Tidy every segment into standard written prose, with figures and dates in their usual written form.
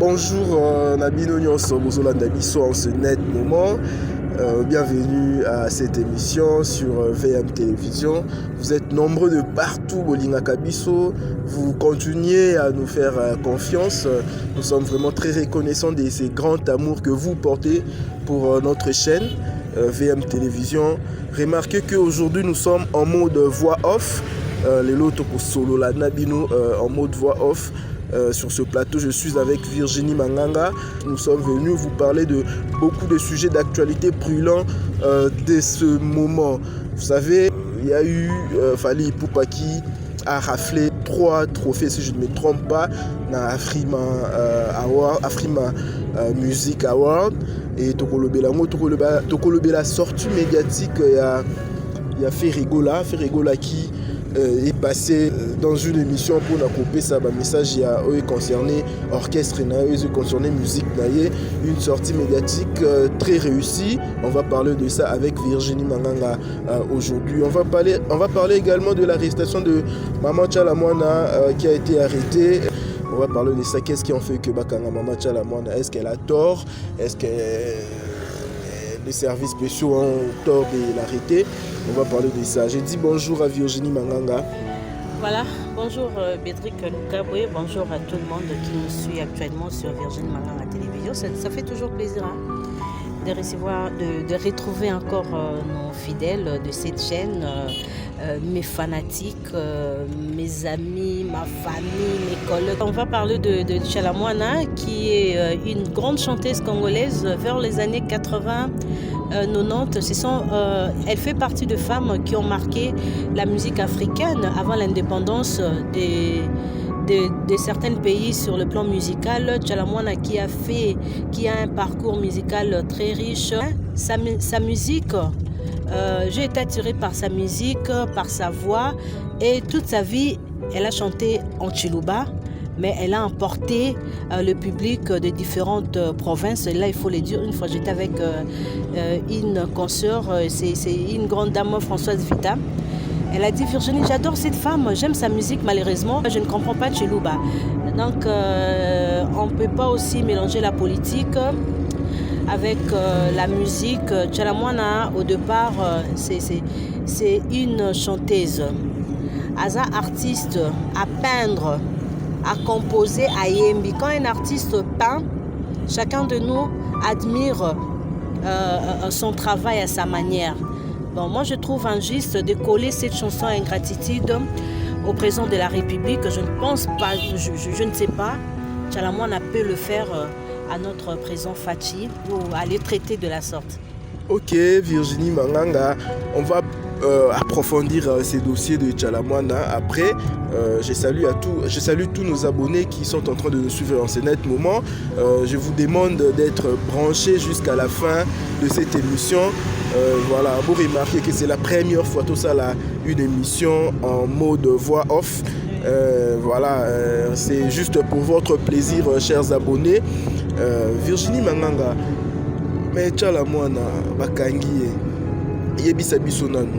Bonjour Nabino Nyonso Bozolanda Biso en ce net moment. Bienvenue à cette émission sur VM Télévision. Vous êtes nombreux de partout, Bolinga Kabiso. Vous continuez à nous faire confiance. Nous sommes vraiment très reconnaissants de ces grands amours que vous portez pour notre chaîne VM Télévision. Remarquez qu'aujourd'hui nous sommes en mode voix off. Les lotos pour solo la Nabino en mode voix off. Sur ce plateau, je suis avec Virginie Manganga. Nous sommes venus vous parler de beaucoup de sujets d'actualité brûlants de ce moment. Vous savez, il y a eu Fally Ipupa qui a raflé 3 trophées, si je ne me trompe pas, dans Afrima Music Award. Et Tokolobela sortie médiatique, il y a Ferregola qui est passé dans une émission pour couper ça message concerné orchestre concerné musique une sortie médiatique très réussie. On va parler de ça avec Virginie Manganga aujourd'hui. On va parler également de l'arrestation de Maman Tchalamwana qui a été arrêtée. On va parler de ça. Qu'est-ce qui en fait que Bakanga Maman Tchalamwana, est-ce qu'elle a tort, est-ce que les services spéciaux ont tort de l'arrêter? On va parler de ça. J'ai dit bonjour à Virginie Manganga. Voilà, bonjour Bédrick Lukaboué, bonjour à tout le monde qui nous suit actuellement sur Virginie Manganga Télévision. Ça fait toujours plaisir de recevoir, de retrouver encore nos fidèles de cette chaîne, mes fanatiques, mes amis, ma famille, mes collègues. On va parler de Tchalamwana qui est une grande chanteuse congolaise vers les années 80. 90, elle fait partie de femmes qui ont marqué la musique africaine avant l'indépendance de certains pays sur le plan musical. Tchalamwana qui a un parcours musical très riche. Sa musique, j'ai été attirée par sa musique, par sa voix, et toute sa vie, elle a chanté en Chiluba. Mais elle a emporté le public de différentes provinces. Et là, il faut le dire, une fois j'étais avec une consoeur, c'est une grande dame, Françoise Vita. Elle a dit, Virginie, j'adore cette femme, j'aime sa musique, malheureusement, je ne comprends pas Chiluba. Donc, on ne peut pas aussi mélanger la politique avec la musique. Tchalamwana, au départ, c'est une chanteuse, artiste, à peindre, à composer, à yembi. Quand un artiste peint, chacun de nous admire son travail à sa manière. Bon, moi, je trouve injuste de coller cette chanson Ingratitude au président de la République. Je ne pense pas, je ne sais pas. Tchalamwana peut le faire à notre président Fachi pour aller traiter de la sorte. Ok, Virginie Manganga, on va approfondir ces dossiers de Tchalamwana. Après, je salue tous nos abonnés qui sont en train de nous suivre en ce net moment. Je vous demande d'être branchés jusqu'à la fin de cette émission. Voilà, vous remarquez que c'est la première fois tout ça là, une émission en mode voix off. Voilà, c'est juste pour votre plaisir, chers abonnés. Virginie Manganga, mais Tchalamwana bakangi yebisa biso nanu.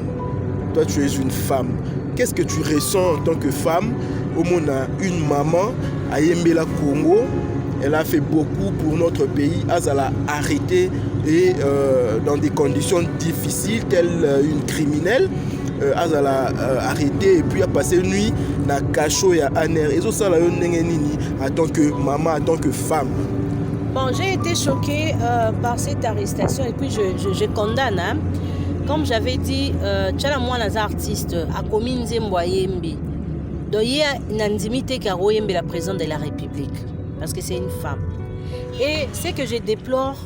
Toi, tu es une femme. Qu'est-ce que tu ressens en tant que femme? Au monde, une maman à Yembela Congo, elle a fait beaucoup pour notre pays. Elle a arrêté et dans des conditions difficiles, telle une criminelle. Elle a arrêté et puis a passé une nuit dans le cachot et à Aner. Et ça, en tant que maman, en tant que femme. Bon, j'ai été choquée par cette arrestation et puis je condamne. Hein. Comme j'avais dit, Tchalamwana est artiste, a commis Nzembo Yembi. Donc il y a une intimité qui a Yembi la présidente de la République, parce que c'est une femme. Et ce que je déplore,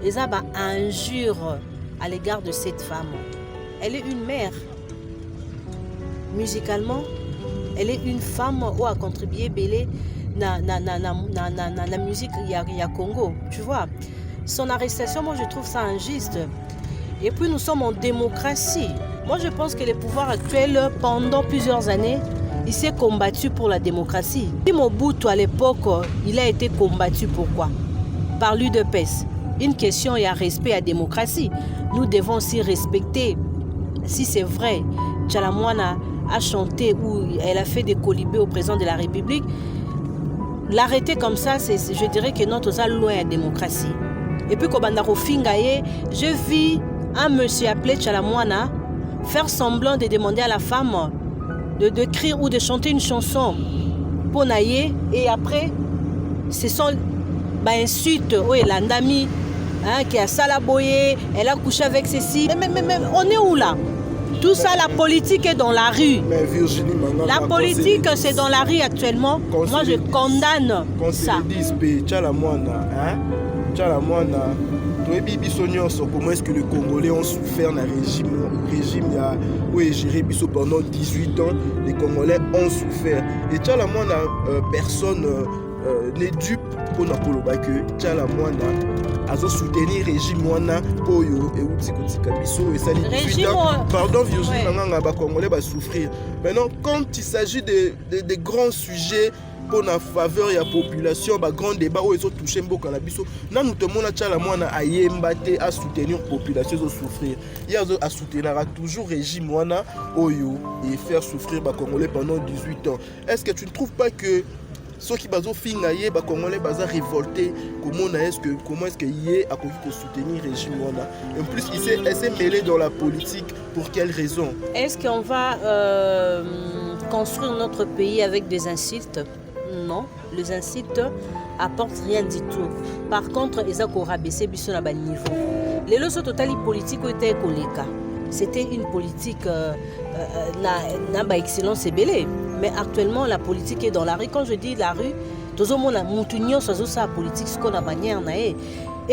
les injures à l'égard de cette femme. Elle est une mère. Musicalement, elle est une femme où a contribué belé na musique y a Congo, tu vois. Son arrestation, moi je trouve ça injuste. Et puis nous sommes en démocratie. Moi je pense que le pouvoir actuel, pendant plusieurs années, il s'est combattu pour la démocratie. Mobutu à l'époque, il a été combattu pourquoi? Par l'UDPS. Une question et un respect à la démocratie. Nous devons aussi respecter, si c'est vrai, Tchalamwana a chanté ou elle a fait des colibés au président de la République. l'arrêter comme ça, je dirais que notre est loin de la démocratie. Et puis, je vis un monsieur appelé Tchalamouana faire semblant de demander à la femme de crier ou de chanter une chanson pour naïe. Et après, ce sont insultes. Oui, l'andami qui a salaboyé, elle a couché avec ceci. Mais on est où là? Tout ça, la politique est dans la rue. Mais Virginie, la politique, c'est dans la rue actuellement. Moi, je condamne ça. Comment est-ce que les Congolais ont souffert dans le régime où est géré pendant 18 ans? Les Congolais ont souffert. Et personne n'est dupe pour Napoloba que Tchalamouana a soutenu le régime Oyo et Outikoutikabiso et ça les 18 ans. Pardon Virginie, les Congolais vont souffrir. Maintenant, quand il s'agit de grands sujets pour la faveur de la population, un grand débat où ils ont touché beaucoup à la biso. Nous te montrons Tchalamouana à yembate à soutenir la population à souffrir. Il y a soutenir toujours le régime Oyo et faire souffrir les Congolais pendant 18 ans. Est-ce que tu ne trouves pas que ceux qui sont fingaillés, les Congolais sont révoltés, comment est-ce que Yé a soutenir le régime et en plus, il s'est mêlé dans la politique, pour quelles raisons? Est-ce qu'on va construire notre pays avec des insultes? Non, les insultes apportent rien du tout. Par contre, ils ont rabaissé à bas niveau. Les leçons totales politiques étaient collègues. C'était une politique n'a pas excellence et belé. Mais actuellement, la politique est dans la rue. Quand je dis la rue, tout le monde a montuignon sur la politique, ce qu'on a bannière. Et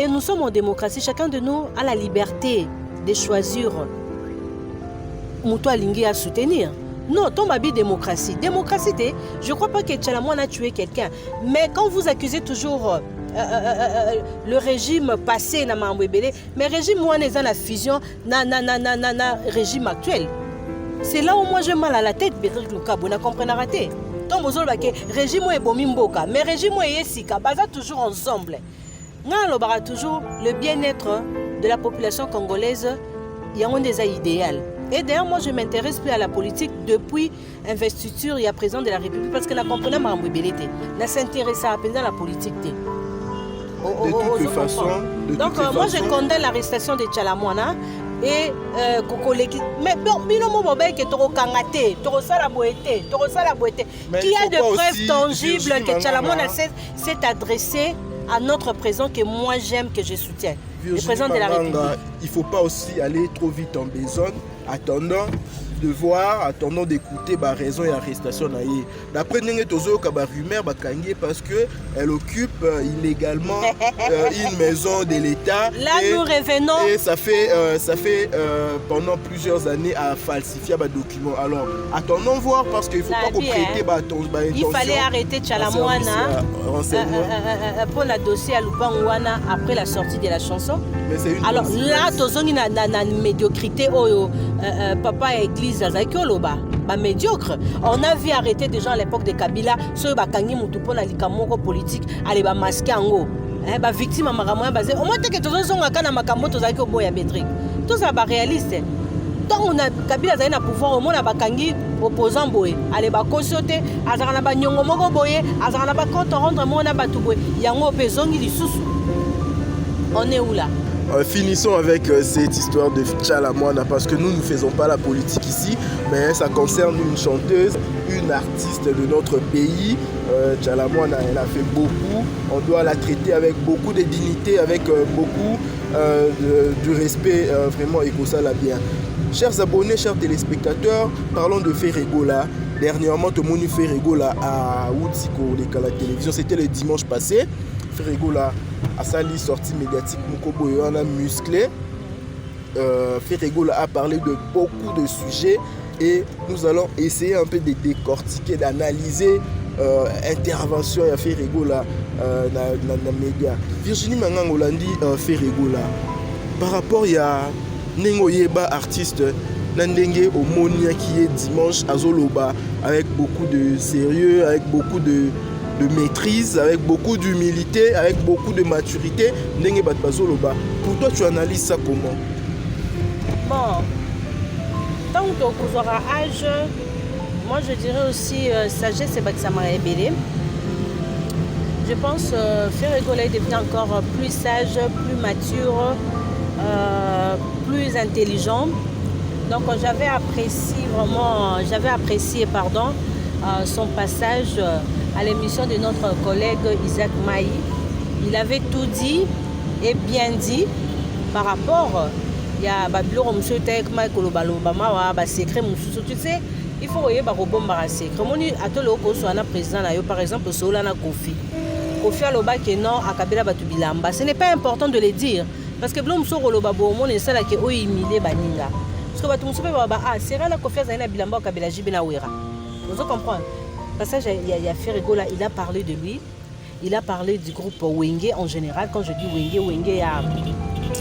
nous sommes en démocratie. Chacun de nous a la liberté de choisir Moutou Alingui à soutenir. Non, tombe à démocratie. Démocratie, je ne crois pas que Tchalamouana a tué quelqu'un. Mais quand vous accusez toujours le régime passé, mais le régime moi est la fusion, régime actuel. C'est là où moi j'ai mal à la tête, Bédrick Lukabo, vous comprenez raté. Donc vous avez le régime est bomimboka, mais le régime est sika, baza toujours ensemble. Nous avons toujours le bien-être de la population congolaise, il y a un des idéal. Et d'ailleurs, moi, je m'intéresse plus à la politique depuis l'investiture et à présent de la République parce que la comprenait ma mobilité. Ne s'intéresse à la politique. De toute façon. Donc, moi, je condamne l'arrestation de Tchalamouana et mais bon, qui a de preuves tangibles que Tchalamouana s'est adressé à notre président que moi j'aime, que je soutiens. Le président de la République. Il ne faut pas aussi aller trop vite en besogne, attendant de voir, attendant d'écouter la raison et l'arrestation. D'après nous, rumeur parce qu'elle occupe illégalement une maison de l'État. Là, nous revenons. Et ça fait pendant plusieurs années à falsifier les documents. Alors, attendons voir parce qu'il ne faut pas qu'on prête il fallait arrêter Tchalamouana pour le dossier à Lupangouana après la sortie de la chanson. Alors là, tu as une médiocrité. Papa et Église, médiocre. On a vu arrêter des gens à l'époque de Kabila, ceux qui ont été en politique, aller masquer en haut. Victime à Maramouya, au moins que tu as un makambo, tu as un Bédrick. Tout ça est réaliste. Tant on a Kabila a un pouvoir, au moins on a bakangi opposant boy. Allez ba kosote, azana ba nyongo moko boye, azana ba compte rendre moi na batu boy. Yango pezongi lisusu. On est où là? Finissons avec cette histoire de Tchalamouana parce que nous ne faisons pas la politique ici, mais ça concerne une chanteuse, une artiste de notre pays. Tchalamouana, elle a fait beaucoup. On doit la traiter avec beaucoup de dignité, avec beaucoup du respect, vraiment, et ça l'a bien. Chers abonnés, chers téléspectateurs, parlons de Ferregola. Dernièrement, tout le monde fait Ferregola à Outsiko, la télévision. C'était le dimanche passé. Ferregola a sali sortie médiatique Mukobo Yohana musclé. Ferregola a parlé de beaucoup de sujets et nous allons essayer un peu de décortiquer, d'analyser intervention à Ferregola dans les médias. Virginie Mangangolandi Ferregola. Par rapport à Nengo Yeba artiste Nandenge Omonia qui est dimanche à Zoloba avec beaucoup de sérieux, avec beaucoup de maîtrise, avec beaucoup d'humilité, avec beaucoup de maturité. Pour toi, tu analyses ça comment? Bon, tant que tu auras âge, moi je dirais aussi sagesse et que ça m'a révélé. Je pense que Ferregola est devenu encore plus sage, plus mature, plus intelligent. Donc j'avais apprécié son passage à l'émission de notre collègue Isaac Maï. Il avait tout dit et bien dit par rapport il y a Babylon monsieur Tekma Kolobaloba secret tu sais il faut voyer ba robomba secret moni atolo ko so na président na yo par exemple Sola na Kofi aloba que non akabela batu bilamba. Ce n'est pas important de le dire parce que blom so koloba bo moni sala ke o humilier baninga parce que batu musope ba c'est là Kofi azana bilamba akabela jibe na wera. Vous comprenez parce que il y a Ferregola, il a parlé de lui. Il a parlé du groupe Wenge en général. Quand je dis Wenge, il y a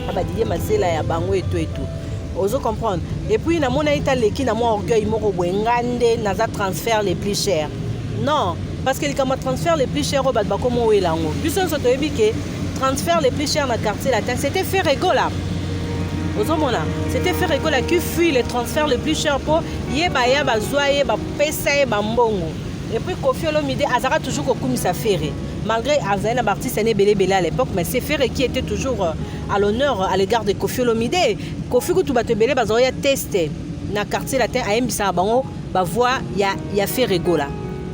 Abadiye Masela, il y a Bango et tout. Vous comprenez. Et puis, il y a mon orgueil, il y a transfert les plus chers. Non, parce que les transferts les plus chers, transfert les plus chers dans le quartier latin, c'était Ferregola. C'était Ferregola qui fuit les transferts les plus chers pour Yeba Zoye, Pesa, Bambongo. Et puis Kofi Olomide, Azara toujours Kokumisa Ferré. Malgré Azana Barti, c'est Bélé à l'époque, mais c'est Ferré qui était toujours à l'honneur à l'égard de Kofi Olomide. Kofi Koutoubatebele, Bazoya testé dans le quartier latin à Mbissa Bango, voix, il y a Ferregola.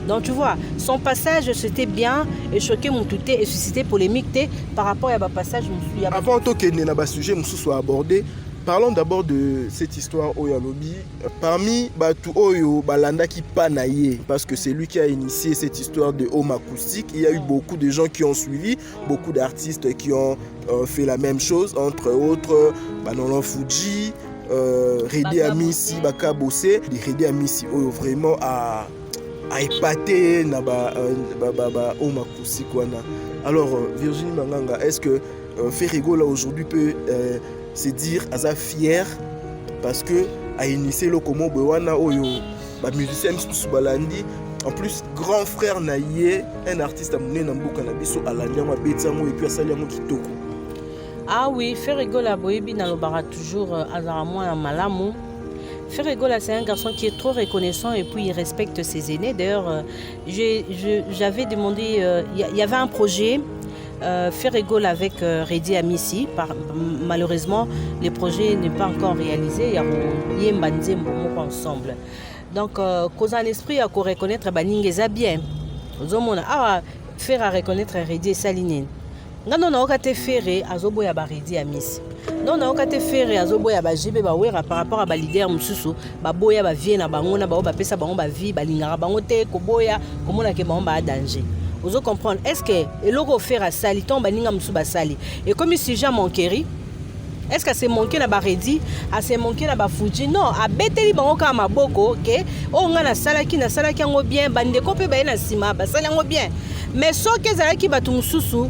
Donc tu vois, son passage c'était bien et choqué mon touté et suscité polémique par rapport à passage. Avant que le sujet soit abordé, parlons d'abord de cette histoire Oyalobi. Parmi Batu Oyo Balanda qui panaye, parce que c'est lui qui a initié cette histoire de home acoustique, il y a eu beaucoup de gens qui ont suivi, beaucoup d'artistes qui ont fait la même chose, entre autres Banolon Fuji, Redi Amissi, Baka Bossé, Redi Amissi Oyo vraiment à épater na home acoustique. Alors Virginie Manganga, est-ce que Ferregola aujourd'hui peut se dire aza fier parce que a initié le Komo Bewana Oyo musicien Balandi en plus grand frère naïe un artiste amené na mboka na biso alanya betango et puis asaliango kitoko. Ah oui, Ferregola boyebi na lobara toujours azara mwana malamu. Ferregola, c'est un garçon qui est trop reconnaissant et puis il respecte ses aînés. D'ailleurs, j'avais demandé, il y avait un projet Ferregola avec Redi Amissi. Malheureusement, le projet n'est pas encore réalisé. Il y a un ensemble. Donc, cause un esprit à reconnaître Baningeza bien. Faire à reconnaître Redi et Salinine. Non, on a fait azoboya Redi Amissi. Non, on a fait azoboya jibe bawera par rapport à leader mususu baboya ba vie na bango na ba pesa bango ba vie balingara bango te koboya komona ke bango ba danger. Vous comprenez? Est-ce que le logo faire à sali tombe baninga musu ba sali et comme si j'ai manquéri est-ce que c'est manqué na ba Redi a c'est manqué na ba Fuji non a beteli bango ka maboko OK o nga na salaki ngo bien bande ko pe ba na sima ba sali ngo bien mais so ke zalaki batu mususu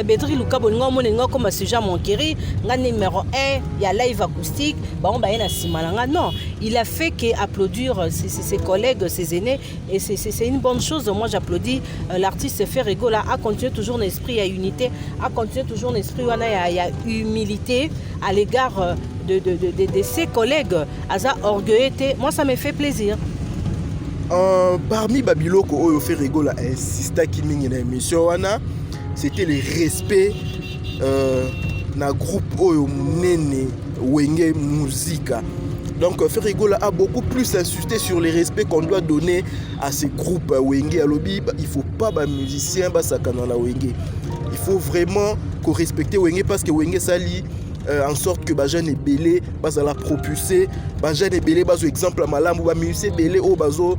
Bédri Luka Boninga Moninga comme sujet Monkeri, numéro 1, il y a live acoustique, non, il a fait qu'applaudir ses collègues, ses aînés, et c'est une bonne chose. Moi j'applaudis l'artiste Ferregola a continué toujours l'esprit à unité, a continué toujours l'esprit où il y a humilité à l'égard de ses collègues, Aza orgueillité. Moi ça me fait plaisir. Parmi Babiloko Oyo Ferregola insista qui mingi na émission wana c'était le respect na groupe Oyo Nene Wenge Musica. Donc Ferregola a beaucoup plus insisté sur le respect qu'on doit donner à ces groupes Wenge Alobi. Il ne faut pas les musiciens sakana na Wenge. Il faut vraiment qu'on respecte Wenge parce que Wenge sali en sorte que Bajan est belé, bas à la propulser, Bajan est belé, bas exemple à Malam ou bas musicien belé au bazo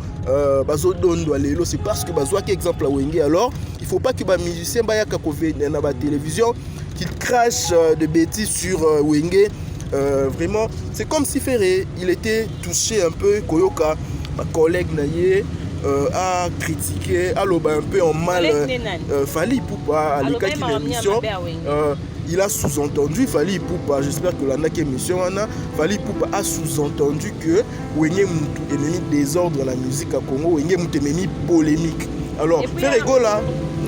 dondo alelo. C'est parce que bazo qui exemple à Wenge. Alors il faut pas que les musiciens baya kakové na ba télévision qu'ils crachent de bêtises sur Wenge. Vraiment, c'est comme si Ferré, il était touché un peu. Koyoka, ma collègue Naye, a critiqué, a loba un peu en mal Fally Ipupa à l'écart de l'émission. Il a sous-entendu Fally Ipupa, j'espère que l'année émission Fally Ipupa a sous-entendu que Wenge Moutou est mis désordre dans la musique à Congo, Wenge Moutou est mis polémique. Alors, Ferregola,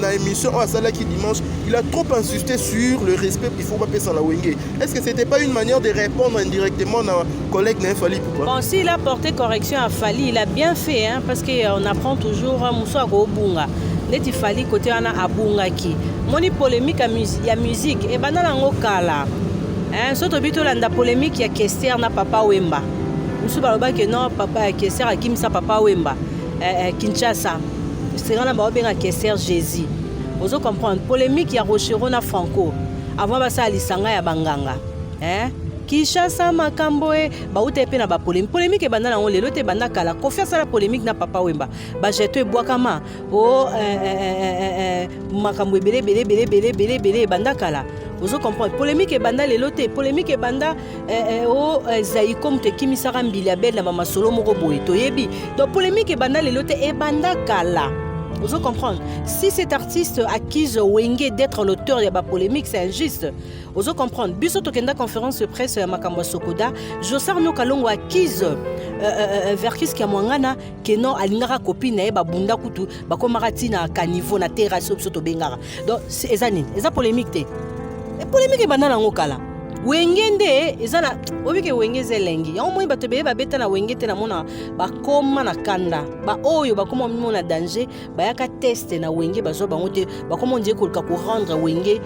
dans l'émission qui dimanche, il a trop insisté sur le respect qu'il faut pas payer sans la Wenge. Est-ce que c'était pas une manière de répondre indirectement à notre collègue Fally Ipupa? Bon, s'il a porté correction à Fally, il a bien fait, hein, parce qu'on apprend toujours à Moussa Gobunga. neti fali côté wana abungaki moni polémique ya musique et bana nango kala soto bito landa polémique ya Kester na Papa Wemba musu baloba ke non papa Kester akimisa Papa Wemba Kinshasa c'est ngana ba obenga Kester Jésus ozo comprendre polémique ya Rochero na Franco avant basa lisanga ya banganga Kinshasa makambo bauta pe na ba polémique banda nango lelo te banda kala confiance la polémique na Papa Wemba ba jeto ebwakama makambo belé banda kala ozo comprendre polémique banda lelo te polémique banda zayi comme te kimisaka mbili abel na mama solo moko boye toyebi donc polémique banda lelo te banda kala. Vous comprenez? Si cet artiste accuse Wenge d'être l'auteur de la polémique, c'est injuste. Vous comprenez? Biso tokenda conférence de presse à Makambo Sokoda, Josar no kalongo accuse Verkis Kamwangana que non alingara copine ba bunda kutu ba komarati na caniveau na terrasse soto bengara. Donc c'est ezani, eza polémique te. Et polémique banana ngokala. Wenge nde ezana obike Wenge zelengi ya omoi bato beye babeta na Wenge te na mona bakoma na kanda ba oyo bakoma mona danger bayaka teste na Wenge bazo bango te bakoma ndie kolka ko rendre Wenge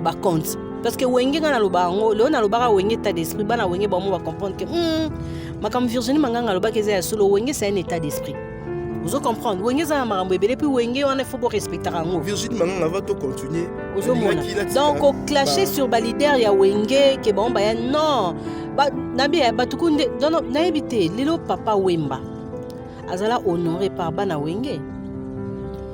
ba compte parce que Wenge ngana lobango le na lobaka Wenge ta d'esprit bana Wenge ba mo ba comprendre que makam Virginie Manganga lobaka eza ya solo Wenge c'est un état d'esprit. Vous comprenez? Wenge za marambo ebele puis Wenge on faut pas respecter rango. Virginie Manganga va to continuer. Donc au clasher sur ba leader ya Wenge que bon ba non ba nabi ba tukunde non na ebité lelo Papa Wemba azala honoré par bana Wenge.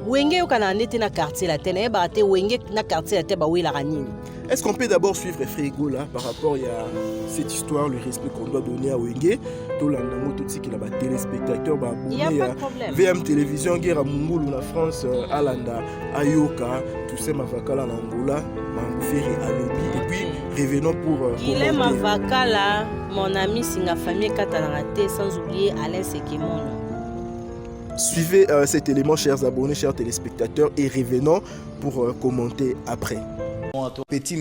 Wenge okana ndete na quartier la tene ba te Wenge na quartier la te ba wela ranini. Est-ce qu'on peut d'abord suivre Frégo là par rapport à cette histoire, le respect qu'on doit donner à Wenge, tout l'andango tout ce qui est téléspectateurs, abonnés à VM Télévision, guerre à Mungulu, la France, Alanda, Ayoka, tout ça, Mavakala, l'Angola, Mangouferi, Alobi, et puis revenons pour. Il est Mavakala, mon ami, Singa famille Katanarate, sans oublier Alain Sekimono. Suivez cet élément, chers abonnés, chers téléspectateurs, et revenons pour commenter après. Petit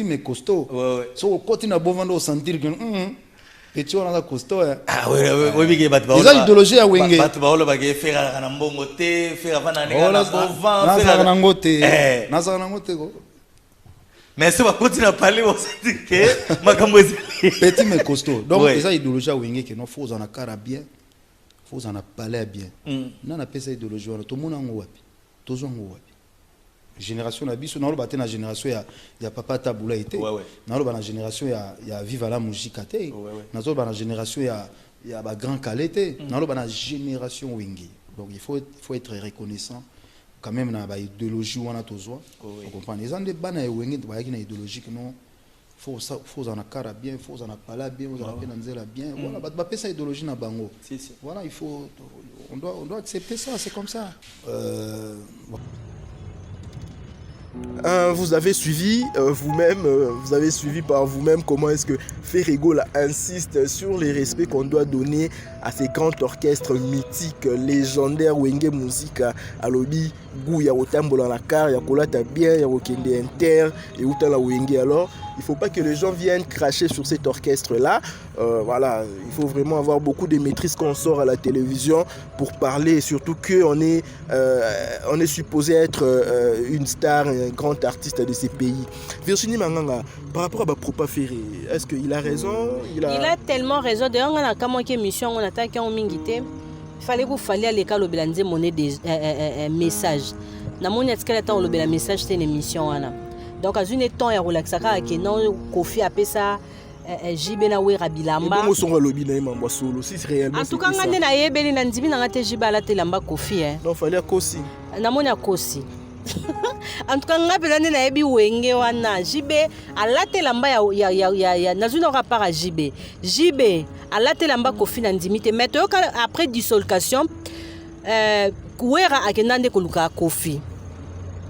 mais costaud. Ouais. So continue à bon sentir que petit on a costaud. Ah oui mais ils ont idéologie à Wenge. Batu baolo bagé faire na mbongo te, faire vana nega na bovan, faire na ngote. Na za na ngote ko. Mais ça va continuer à parler on sentir que makambo petit mais costaud. Donc ils ont idéologie à Wenge que non faut en a cara bien. Faut en a parler bien. Non na pesa idéologie on tout monde en wapi. Toujours en wapi. Génération na biso nalo baté na génération ya papa Tabula été nalo ba na génération ya viva la musique té nalo ba na génération ya ba grand qualité nalo ba na génération Wenge. Donc il faut être reconnaissant quand même na ba idéologie wana tozwa vous comprenez les ande bana Wenge ba ki na idéologie que non faut en a cara bien faut en a parler bien vous en a nzela bien voilà ba pesa idéologie na bango voilà il faut on doit accepter ça c'est comme ça Vous avez suivi vous-même, vous avez suivi par vous-même comment est-ce que Frégo insiste sur les respects qu'on doit donner à ces grands orchestres mythiques, légendaires, Wenge Musique, Alobi, Gou, ya Otambola la car, ya Kolata bien, ya Okende Inter, et Outala Wenge. Alors, il ne faut pas que les gens viennent cracher sur cet orchestre-là. Voilà, il faut vraiment avoir beaucoup de maîtrise quand on sort à la télévision pour parler, surtout qu'on est, on est supposé être une star, un grand artiste de ces pays. Virginie Manganga, par rapport à Bapropa Ferré, est-ce qu'il a raison? Il a tellement raison. D'ailleurs, on a quand même émission, on a tant mingité. Il fallait que vous falliez à l'école au monnaie des messages. Na mon etikala ta olobela message c'est une émission wana. Donc à une temps ya relaxaka ke non Kofi apesa jibe na wera bilamba. Comment sont lobi na mambo solo si réellement. En tout cas ngande na yebeli na ndimi na ngate jibe ala te lamba Kofi Non fallait Kosi. Na mon ya Kosi. En tout cas ngapela na yebi Wenge wana jibe ala te lamba ya na zuna rapport à jibe. Jibe ala te lamba Kofi na ndimi te mais après dissolution wera akendande koluka Kofi.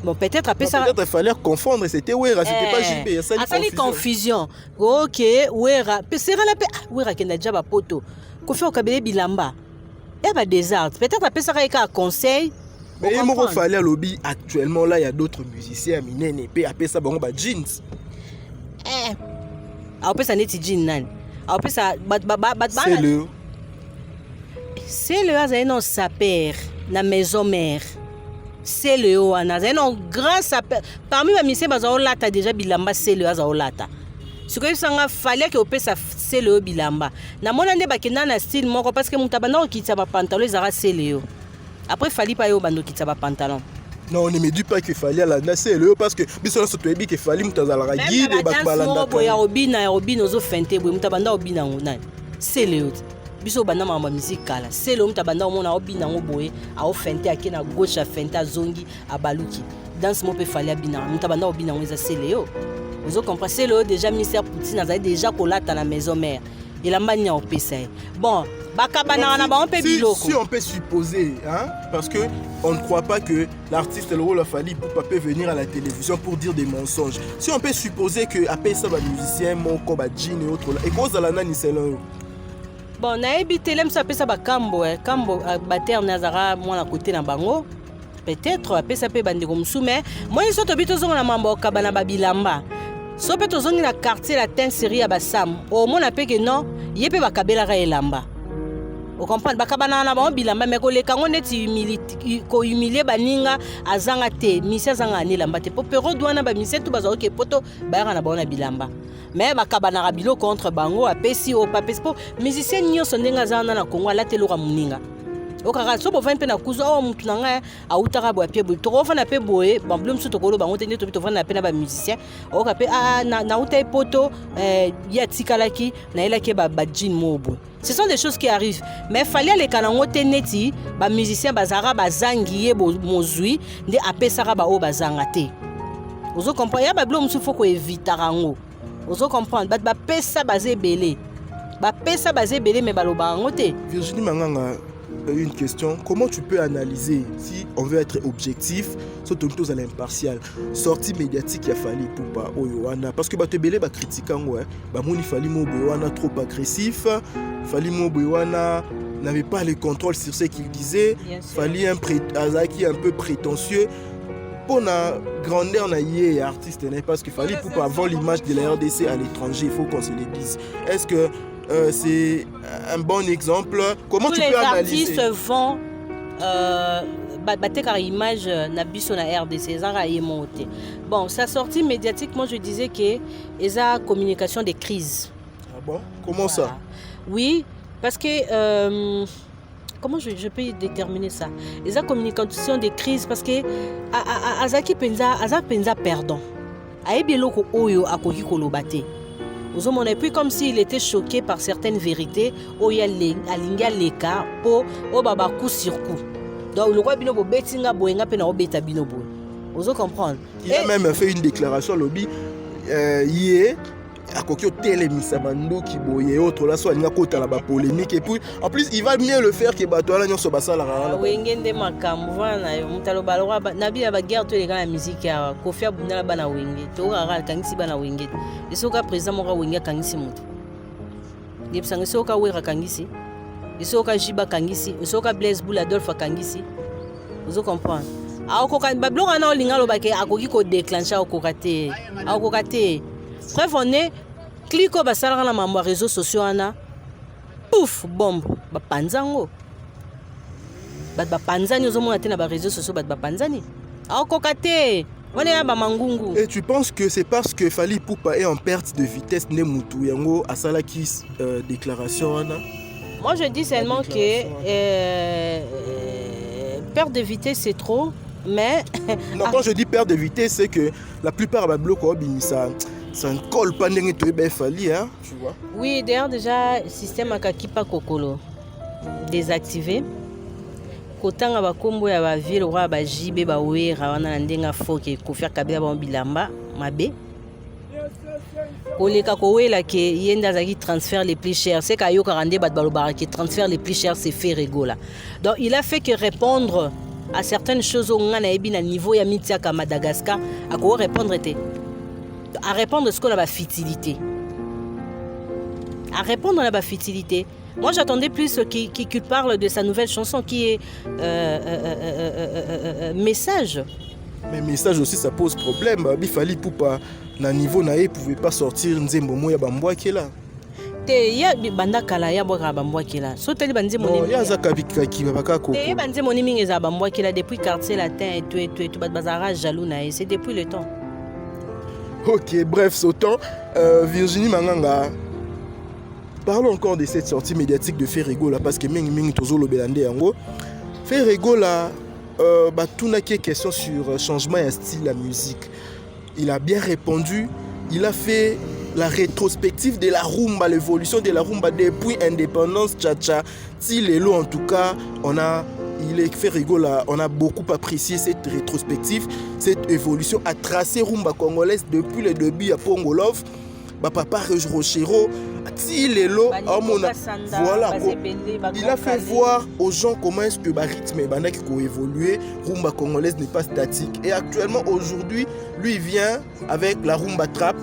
Bon, peut-être après ça. Peut-être il fallait confondre, c'était Wera, c'était pas JB. Il y a une confusion. Ok, Wera. C'est la paix. Wera qui n'a déjà pas poto. Kofi Okabele Bilamba. Il y a des arts. Peut-être après ça, il y a un conseil. Mais il fallait lobby. Actuellement, là, il y a d'autres musiciens. Minene, après ça, bon, jeans. Après ça, n'est pas jeans. Après ça, c'est le. C'est le hasard, non, sa père, la maison mère. c'est le wana non grâce à parmi ma mission baza olata déjà bilamba c'est le aza olata ce que sanga fallait que opesa c'est le bilamba na mona nde bakenda na style moko parce que mutabanda okitsa ba pantalon ezara c'est le après fallait pas yo bando kitsa ba pantalon. Non, on ne me dit pas qu'il fallait la c'est le parce que biso so toyebi que fallait mutazala guide et bakbalanda ko ya obina ozo fente boy mutabanda obina ngona c'est le biso banda mama musique kala c'est le mutabanda omona obina ngoboye a ofente akena gauche a fente azongi abaluki dans mo pe fallait bina mutabanda obina ngeza c'est le vous comprenez c'est le déjà ministère Poutine a déjà kolata na maison mère il a mania au PC bon bakabana na ba on peut biloko si on peut supposer hein parce que on ne croit pas que l'artiste le rôle a fallu pour pas venir à la télévision pour dire des mensonges si on peut supposer que après ça ba musicien moko ba jean et autres là et cause la nani c'est là bon na ebité lem ça peut ça ba kambo kambo bater nazara moi na côté na bango peut-être après ça peut bande comme sous mais moi ils sont obito zonga na mambo kabana babilamba so peut zonga na quartier la ten série ya basam au moins na pe que non yepé bakabela ka elamba au comprendre bakabana na ba bilamba mais ko le kango neti ko humilier baninga azanga te misia zanga ni lamba te popero douana ba misia tout bazo ke poto ba na ba na bilamba mais bakabana ka bilo contre bango apesi au papespo musicien nyonso ndenga zanga na Kongo ala telo ka muninga okaka so bova mpe na kuzo o mutu na nga autaka bo apie bo to ofana pe boye bamblum so to kolo bango tende to vana pe na ba musicien oka pe na uta poto ya tikalaki na elaki ba jean mobo ce sont des choses qui arrivent mais fallait les kanango teneti ba musicien bazara bazangi ye mozui nde apesaka ba o bazanga te ozo comprendre ya ba blum so faut ko éviter rango ozo comprendre ba pesa bazé belé mais baloba rango te. Virginie Manganga, une question. Comment tu peux analyser, si on veut être objectif, surtout à l'impartial, sortie médiatique il a fallu pour pas Oyoana parce que bah te belé bah critiquant ouais, bah mon il fallait mon Oyoana trop agressif, fallait mon Oyoana n'avait pas le contrôle sur ce qu'il disait, fallait un Azaki un peu prétentieux. Pour la grandeur na yé artiste n'est parce qu'il fallait pour pas avoir l'image de la RDC à l'étranger, il faut qu'on se le dise. Est-ce que c'est un bon exemple? Comment tous tu peux analyser? Les artistes vont battre image nabiso na RDC zara yemote. Bon, sa sortie médiatique, moi je disais que ils a communication des crises. Ah bon? Comment ça? Oui, parce que comment je peux déterminer ça? Ils a communication des crises parce que azaki penza perdant. Ayebi loko oyo akoki kolobate. Et puis comme s'il était choqué par certaines vérités, il y a l'écart pour baba coup sur coup. Donc le roi binobo betinga boenga pe na obeta binobo. Vous comprenez? Il a même fait une déclaration lobby hier à kokyo télémisa mando ki boye autre là soit nga kota la ba polémique et puis en plus il va mieux le faire que bato ala nyoso basala la wengende makambo wana yo mutalo balwa na bi ba guerre to les gars la musique ya kofia bunala bana wenge to ra kangisi bana wenge isoka président mo ka wenge kangisi mutu yepsanga isoka wera kangisi isoka jiba kangisi isoka Blaise Boul Adolphe kangisi vous comprenez akoka babloka na olinga lo bake akoki ko déclencher akoka te bref on est clico basala na mambo réseaux sociaux ana pouf bombe ba panzango ba panzani ozomona te na ba réseaux sociaux ba panzani akoka te on est ba mangungu. Et tu penses que c'est parce que Fally Ipupa est en perte de vitesse ne mutu yango asala ki déclaration ana? Moi je dis seulement que perte de vitesse c'est trop mais non quand je dis perte de vitesse c'est que la plupart ba bloc ça ne colle pas n'engue to be Fally hein tu vois. Oui d'ailleurs déjà système akakipa kokolo désactivé kotanga ba kombo ya ba ville roi ba jibe ba wera wana ndenga foke ko faire kabila ba bilamba mabe koleka ko wela ke yenda zaki transfert les plus chers c'est kayo karande bat balobara qui transfert les plus chers c'est fait rigola donc il a fait que répondre à certaines choses au ngana ebi na niveau ya mitiaka Madagascar à quoi répondre était à répondre ce qu'on a la futilité. À répondre à la futilité. Moi, j'attendais plus qu'il parle de sa nouvelle chanson qui est Message. Mais Message aussi, ça pose problème. Fally Ipupa, na niveau nae, pouvait pas sortir Nzembo Moya Bamboa qui est là. te ya banda kala ya boka bambwaki la so teli banzi moni ya za kabika ki baka ko te banzi moni mingi za bambwaki la depuis quartier latin et tout bazara jaloux na c'est depuis le temps. Ok, bref, sautant. Virginie Manganga, parlons encore de cette sortie médiatique de Ferrego là, parce que Ming Tozo le Belande yango. Ferrego là, tout n'a qu'une question sur changement et style la musique. Il a bien répondu. Il a fait la rétrospective de la rumba, l'évolution de la rumba depuis indépendance, tcha-tcha. Tilelo en tout cas, il est fait rigoler, on a beaucoup apprécié cette rétrospective, cette évolution à tracer rumba congolaise depuis le début à Pongolov, Papa Rochero, Tilelo, voilà, il a fait voir aux gens comment est-ce que le rythme qui évolué, rumba congolaise n'est pas statique. Et actuellement, aujourd'hui, lui vient avec la rumba trap.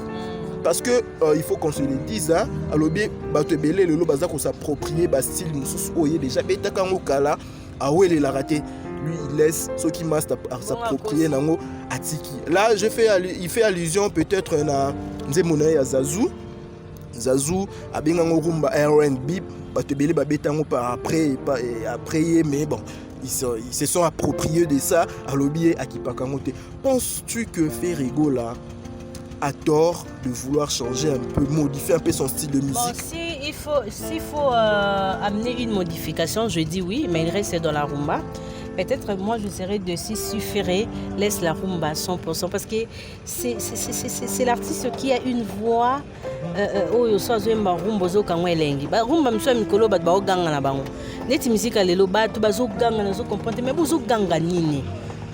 Parce que il faut qu'on se le dise, hein, à l'objet, Batebele, le lobaza qu'on s'approprie, style, nous déjà, Betakamokala, ah ouais, il a raté. Lui, il laisse ceux qui m'a s'approprier nango atiki. Là, il fait allusion peut-être à Nzemona ya Zazou. Zazou a bien un rumba R&B, Batebele babetango par après, mais bon, ils se sont appropriés de ça à l'objet à Kipakamote. Penses-tu que Ferrego là a tort de vouloir changer un peu, modifier un peu son style de musique? Bon, s'il faut amener une modification, je dis oui, mais il reste dans la rumba. Peut-être moi je serais de si Ferré laisse la rumba à 100% parce que c'est l'artiste qui a une voix oyo soazwemba rumba ozokangwa elengi rumba miso ya mikolo bato baoganga na bango neti misika lelo bato bazoganga nazocomprendre mais bozoganga nini,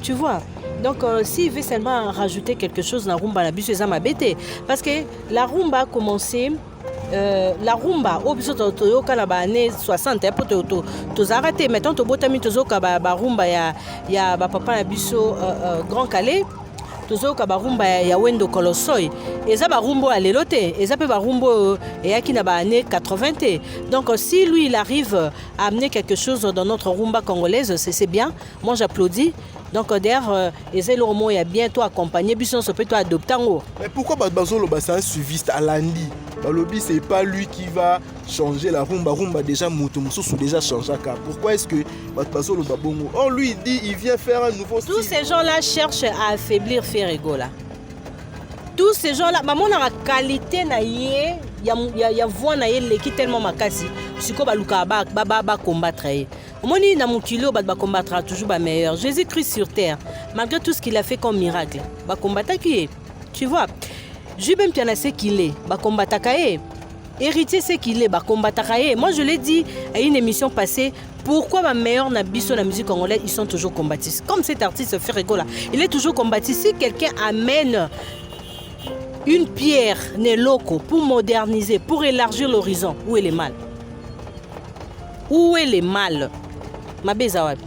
tu vois. Donc s'il veut seulement rajouter quelque chose dans la rumba, la bus est mabete parce que la rumba a commencé la rumba au biso toyoka na ba années 60 pour to arrêter maintenant to botami tozoka ba rumba ya ba papa na biso Grand Calais tozoka ba rumba ya Wendo Kolosoi eza ba rumbo ya lelo te eza pe ba rumbo eyaki na ba années 80. Donc si lui il arrive à amener quelque chose dans notre rumba congolaise, c'est bien, moi j'applaudis. Donc d'ailleurs, Ezelomo est bientôt accompagné, Bisson se peut adopter. Mais pourquoi Bazolo c'est un suiviste à Landi? Balobi, c'est pas lui qui va changer la rumba. Rumba déjà Moutoumoussou déjà changé. Pourquoi est-ce que Bazolo Babongo? Oh, lui il dit il vient faire un nouveau style. Tous ces gens-là cherchent à affaiblir Ferrego là. Tous ces gens-là, maman a la qualité na yé, ya voix na yé leki tellement makasi. Siko baluka ba combattre. Moni na mukilo ba combattra toujours ba meilleur. Jésus-Christ sur terre, malgré tout ce qu'il a fait comme miracle, ba combattre qui est. Tu vois, Jubem Pianase qu'il est, ba combattre kaé. Héritier c'est qu'il est, ba combattre kaé. Moi je l'ai dit à une émission passée. Pourquoi ma meilleure na biso la musique congolaise, ils sont toujours combatistes. Comme cet artiste Ferrego là, il est toujours combatiste. Si quelqu'un amène une pierre né loco pour moderniser, pour élargir l'horizon, où est le mal? Où est le mal? Ma bézaouab.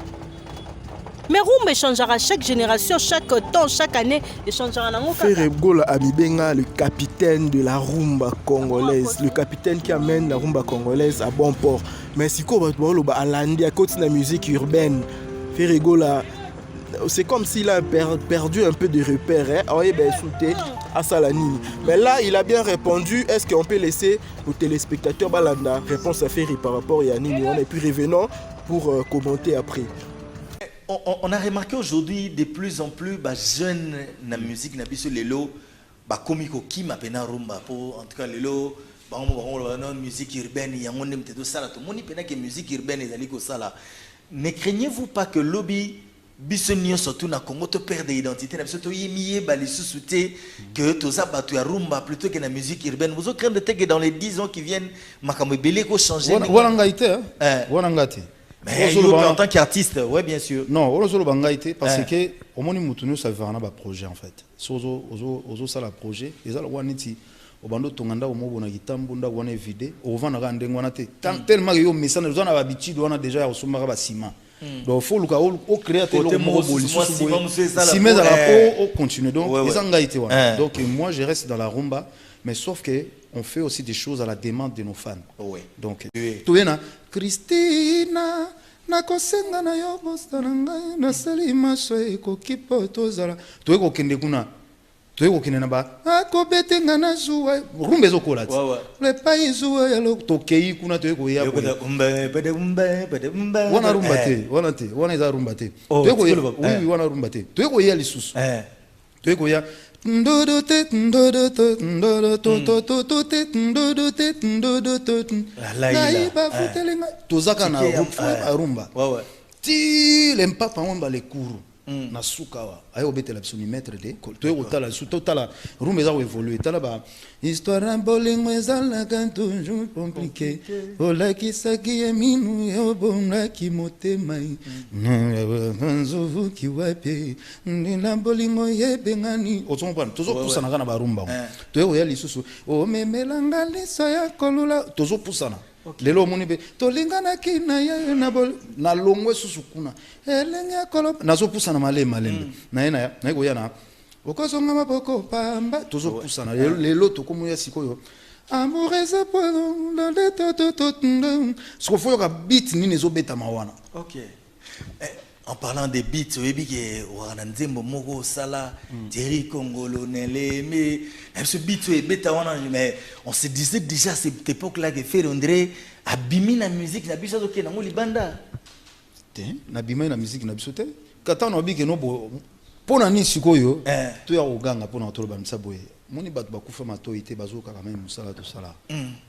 Mais rumba changera chaque génération, chaque temps, chaque année, il changera. Ferrego Amibenga, le capitaine de la rumba congolaise, le capitaine qui amène la rumba congolaise à bon port. Mais si quoi à l'Andi à côté de la musique urbaine, Ferrego c'est comme s'il a perdu un peu de repères. À Salanini. Mais là, il a bien répondu. Est-ce qu'on peut laisser aux téléspectateurs Balanda réponse à Ferry par rapport à Yanini? Et puis revenons pour commenter après. On a remarqué aujourd'hui de plus en plus jeunes dans la musique, dans la lelo, komiko qui m'appelle rumba pour en tout cas lelo, musique urbaine, il y a mon nom de ça là. Tout le monde pense que musique urbaine est allée comme ça là. Ne craignez-vous pas que lobby Bissonio surtout na Congo te perd d'identité, na biso to yemiye bali susute que toza batu ya rumba plutôt que la musique urbaine. Vous avez craint de que dans les 10 ans qui viennent makambo belé ko changer. Wanangaite wanangate. Mais en tant qu'artiste, ouais bien sûr. Non, on bangaite parce que au moins mutuno ça va na ba projet en fait. Ozo ça la projet, les ala waniti obando tonganda omo na gitambu nda wana vide, ovana ga ndengo na te. Tellement yo message na ba habitude wana déjà ya osomba ba ciment. Donc faut au créateur continue donc donc moi je reste dans la rumba mais sauf que on fait aussi des choses à la demande de nos fans. Donc toyena Christina nakosenga na yo bosta na ngai na sali maso ekoki po tozala toyeko kende kuna toye kokende na ba akobetenga na zuwa rumba ezokola ti le pai zuwa ya lo tokei kuna toye koya wana rumba te wana eza rumba te toye koya oui wana rumba te toye koya lisusu toye koya ndodo te ndodo to ndodo to to to to te ndodo te ndodo to la ba futelenga tozaka na rumba ti le mpapa wamba le kuru na sukawa ayo betela biso ni maître de toye kotala su totala rumba eza koévoluer tala ba histoire na bolingo ezalaka toujours compliqué olakisaki ye minu yobongaki motema nzovu kiwape na bolingo yebengani ozompana tozopusanaka na barumba toye koya lisusu omemelanga liso ya kolula tozopusana lelo omoni mpe tolinganaki na ye na longwe susu kuna elenge ya koloba nazopusana malembe na ye naye koya na okozonga maboko pamba tozopusana lelo tokomoya sikoyo amour eza siko fo yoka beat nini ezobetama wana. Ok. En parlant des beats, vous savez que Wananzembo Mogo Sala, Thierry Congolo Nele, mais ce beat mais on se disait déjà à cette époque-là que faire André abîmer la musique, na biso to ke na ngoli banda. Na abîmer la musique na biso te. Kata na biki no bo pona ni sikoyo to ya oganga pona to ba msaboye. Moni bat ba kufa matoi te bazoka quand même musala to sala.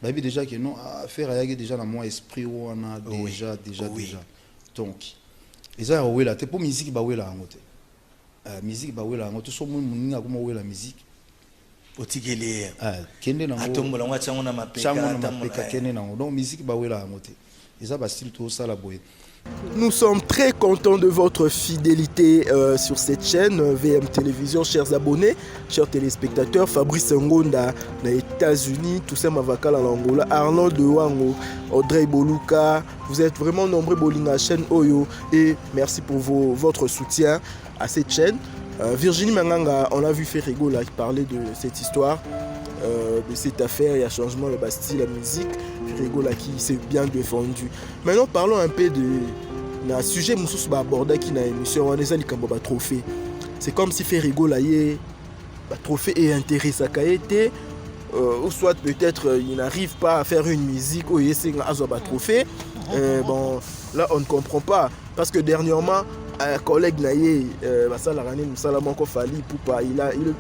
Ba bi déjà que non faire ayaki déjà na moi esprit wana déjà. Donc eza wela te po musique ba wela ngote musique ba wela ngote so mun muninga kuma wela musique otikele kende na atombola ngwa chango na mapeka kende na donc musique ba wela ngote eza ba style to sala boye. Nous sommes très contents de votre fidélité sur cette chaîne VM Télévision, chers abonnés, chers téléspectateurs. Fabrice Ngonda, les États-Unis, Toussaint Mavakala, l'Angola, Arnaud de Wango, Audrey Boluka. Vous êtes vraiment nombreux à la chaîne Oyo et merci pour votre soutien à cette chaîne. Virginie Manganga, on a vu Ferrigo là, qui parlait de cette histoire, de cette affaire. Il y a changement de Bastille, la musique. Ferrigo là qui s'est bien défendu. Maintenant parlons un peu de un sujet que abordé qui na émission on est trophée. C'est comme si Ferrigo là y trophée est intéressant ou soit peut-être il n'arrive pas à faire une musique ou il essaie un trophée. Bon là on ne comprend pas parce que dernièrement un collègue naïe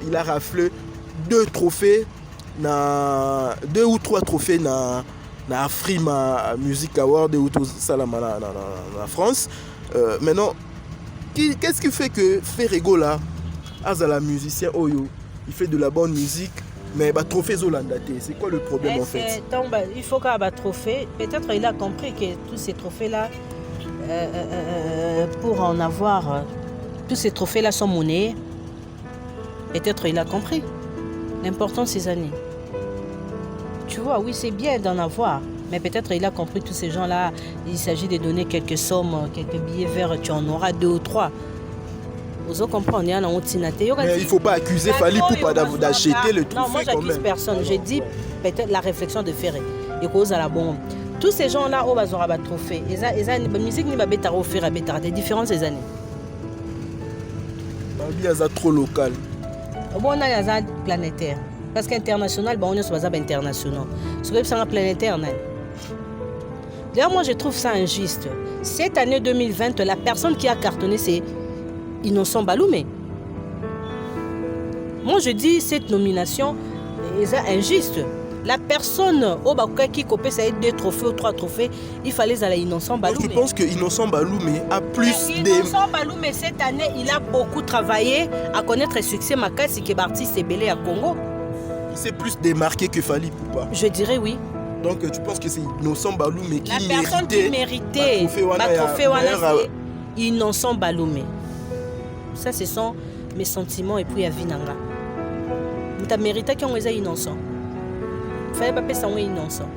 il a raflé 2 trophées na 2 ou 3 trophées na Afrima Music Award ou tout ça là en France. Maintenant qu'est-ce qui fait que Ferrigo là azala musicien oyo il fait de la bonne musique mais bah trophée zolandate c'est quoi le problème en fait? Il faut qu'il y ait un trophée. Peut-être il a compris que tous ces trophées là pour en avoir tous ces trophées là sont monnayés. Peut-être il a compris l'important de ces années. Tu vois, oui, c'est bien d'en avoir, mais peut-être il a compris tous ces gens-là. Il s'agit de donner quelques sommes, quelques billets verts, tu en auras 2 ou 3. Vous comprenez, il ne faut pas accuser Fally Ipupa d'acheter le trophée. Non, moi j'accuse personne. J'ai dit peut-être la réflexion de Ferré. Et cause à la bombe. Tous ces gens-là, ils vont avoir un trophée. La musique n'est pas offrir à des différences ces années. Il y a trop local. Bon, il y a planétaire. Parce qu'international, on est sur international. Ce que c'est un planétaire. D'ailleurs, moi, je trouve ça injuste. Cette année 2020, la personne qui a cartonné, c'est Innocent Baloumé. Moi, je dis cette nomination est injuste. La personne qui copie ça 2 trophées ou 3 trophées, il fallait aller à Innocent Baloumé. Je pense que Innocent Baloumé a plus Innocent Baloumé, cette année, il a beaucoup travaillé à connaître le succès Makasi qui est artiste belé à Congo. Il s'est plus démarqué que Fally Ipupa. Je dirais oui. Donc tu penses que c'est Innocent Baloumé qui méritait... La personne qui méritait ma trophée, c'est Innocent Baloumé. Ça, ce sont mes sentiments et puis à Vinanga. Tu as mérité qu'on soit innocent. Il ne fallait pas penser qu'on soit innocent.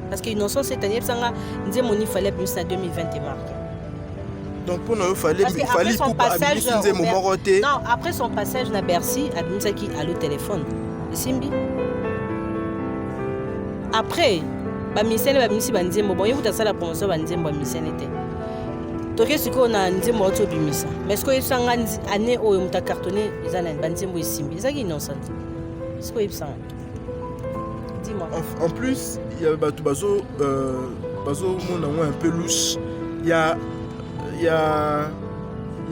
Parce que innocent, cette année, il fallait plus en 2020 marqué. Donc pour nous, il fallait Non, après son passage à Bercy, Abimsaki a le téléphone. Simbi. Après, il y a la promotion toke sikoyo na nzembo auti obimisa mais sikoyo yebisanga année oyo moto acartonné eza nani banzembo esimbi ezaki innocent sikoyo yebisanga dis-moi en plus il y a bato bazomona ngo un peu louche il y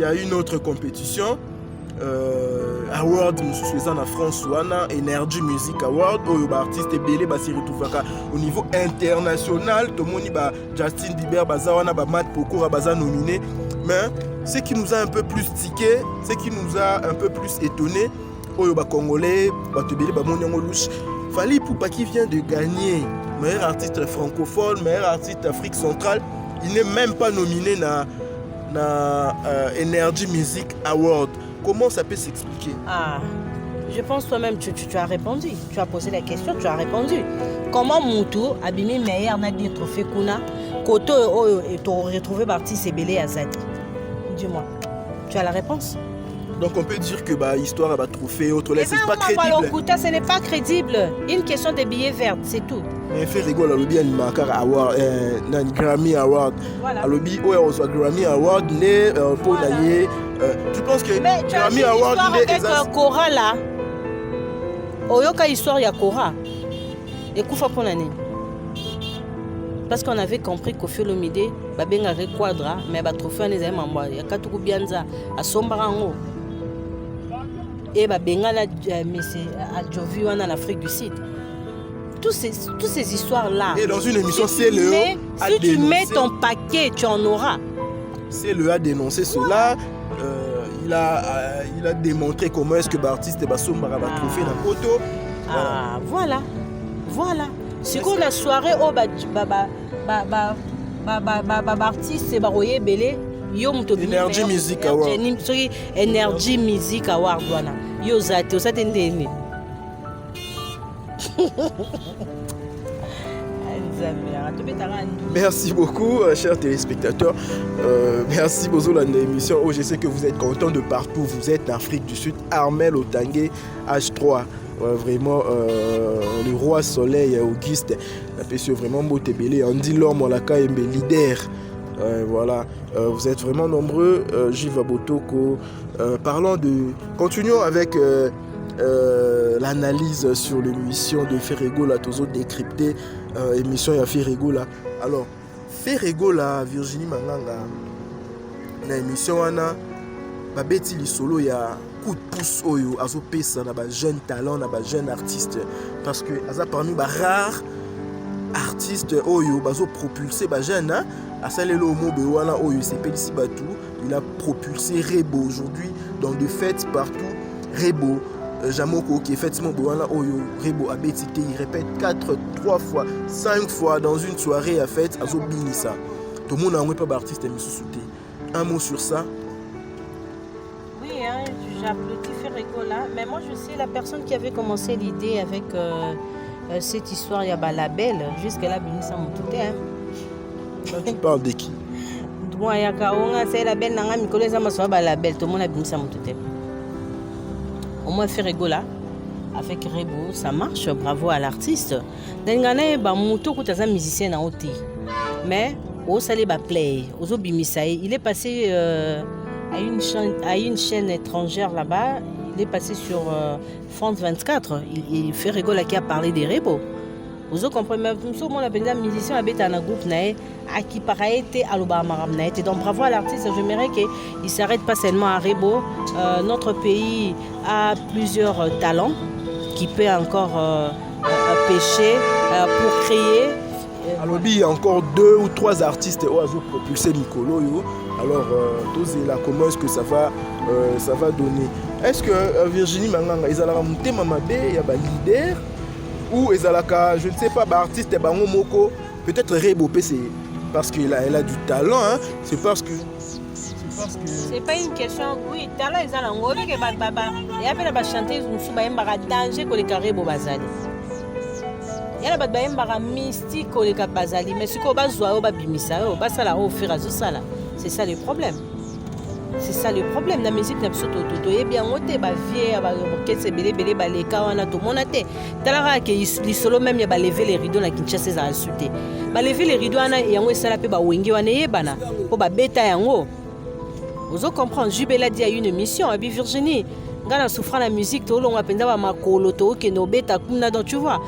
a une autre compétition award mosusu eza na France wana Energy Music Award oyo baartiste ebele basi retrouvaka au niveau international tomoni ba Justin Bieber baza wana ba Matt Pokora baza nominé mais ce qui nous a un peu plus tiqué ce qui nous a un peu plus étonné oyo ba congolais bato ebele bamoni yango louche Fally Ipupa qui vient de gagner meilleur artiste francophone meilleur artiste Afrique centrale il n'est même pas nominé na Energy Music Award. Comment ça peut s'expliquer? Je pense toi-même, tu as répondu. Tu as posé la question, tu as répondu. Comment Moutou a bimé meilleur n'a des trophées Kuna Koto et tu retrouvé parti Sebele Azadi? Dis-moi, tu as la réponse? Donc on peut dire que histoire à trophée autre là, c'est pas crédible. Ce n'est pas crédible. Une question de billets verts, c'est tout. Mais fait rigole à lobby animateur award Grammy Award. À lobby on reçoit Grammy Award né pour nailler. Tu penses que Grammy Award il est avec Cora là. Oyoka histoire ya Cora. Et kufa pour l'année. Parce qu'on avait compris qu'au fil Olomide babenga requadra mais ba trophée les aime en ya katuku bianza à Sombarango. Et babenga la mais c'est à Jovi en Afrique du Sud. Toutes ces histoires-là. Et dans une émission, c'est le si tu mets ton paquet, tu en auras. C'est le a dénoncé cela. Il a démontré comment est-ce que l'artiste va sombrer va trouver la photo. Voilà. C'est comme la soirée où artiste c'est baroyer belé. Energy Music Award. Energy Music Award voilà. Yo zate ndeni. Merci beaucoup, chers téléspectateurs. Merci beaucoup de l'émission. Oh, je sais que vous êtes contents de partout. Vous êtes en Afrique du Sud. Armel Otangué, H3. Vraiment, le roi soleil, Auguste. La personne vraiment Motebele. Andy Lom, Olaka Embe, leader. Voilà, vous êtes vraiment nombreux. Jiva Botoko. Continuons avec l'analyse sur l'émission de Ferrego là, tous autres décryptés émission ya Ferrego là. Alors Ferrego là, Virginie Manganga na émission wana babeti li solo ya coup de pouce oyo azo pesa na ba jeune talent na ba jeune artiste parce que aza parmi ba rare artiste oyo bazo propulser ba jeune hein asalelo mobe wana oyo s'appelle ici Batou il a propulsé Rebo aujourd'hui dans des fêtes partout Rebo Jamoko qui est fait mon boana oyo Rebo abetité il répète 3 fois 5 fois dans une soirée à fête azo binisa tout le monde a pas d'artiste mais sous-souté un mot sur ça. Oui hein, j'applaudis Ferrego là mais moi je sais la personne qui avait commencé l'idée avec cette histoire il y a ba label jusque là binisa moutouté hein. Tu parles de qui? Moi ya kaonga c'est label nanga mikolo eza maso ba label tout le monde a binisa moutouté. Au moins Ferrego là avec Rebo ça marche bravo à l'artiste dengana ba moto ko taza musicien na oti mais au salé ba play ozo bimisa il est passé à une chaîne étrangère là-bas il est passé sur France 24 il Ferrego là qui a parlé des Rebo ozo comprendre mais tout le monde a benza musicien abeta na groupe nae à qui paraît aloba maram nae donc bravo à l'artiste j'aimerais qu'il s'arrête pas seulement à Rebo notre pays a plusieurs talents qui peut encore pêcher pour créer. Alors il y a encore 2 ou 3 artistes au Azo propulsé Nicolo yo. Alors là, comment est-ce que ça va donner? Est-ce que Virginie Manganga ezalaka mutema mabe ya ba leader ou ezalaka je ne sais pas ba artiste bango moko peut-être Rebo PC parce qu'elle a du talent hein? C'est parce que c'est pas une question oui talent ezala ngolo ke baba ya pena ba chanter musu ba yembaka danger ko le Rebo bazali ya ba yembaka mystique ko le bazali mais siko bazwa o ba bimisa o basala o fira zo sala c'est ça le problème C'est ça le problème. La musique n'a pas et bien on ba vieux ba orchestre belé ba les kawana tout mon até. Talara que les solo même ya ba lever les rideaux na Kinshasa za insulté. Ba lever les rideaux na yango sala pe ba wengi wana yebana po ba beta yango. Vous comprenez, Jubela dit à une mission à Virginie. Ngana souffrant la musique to longa penda ba makolo to ke no beta kuna donc tu vois.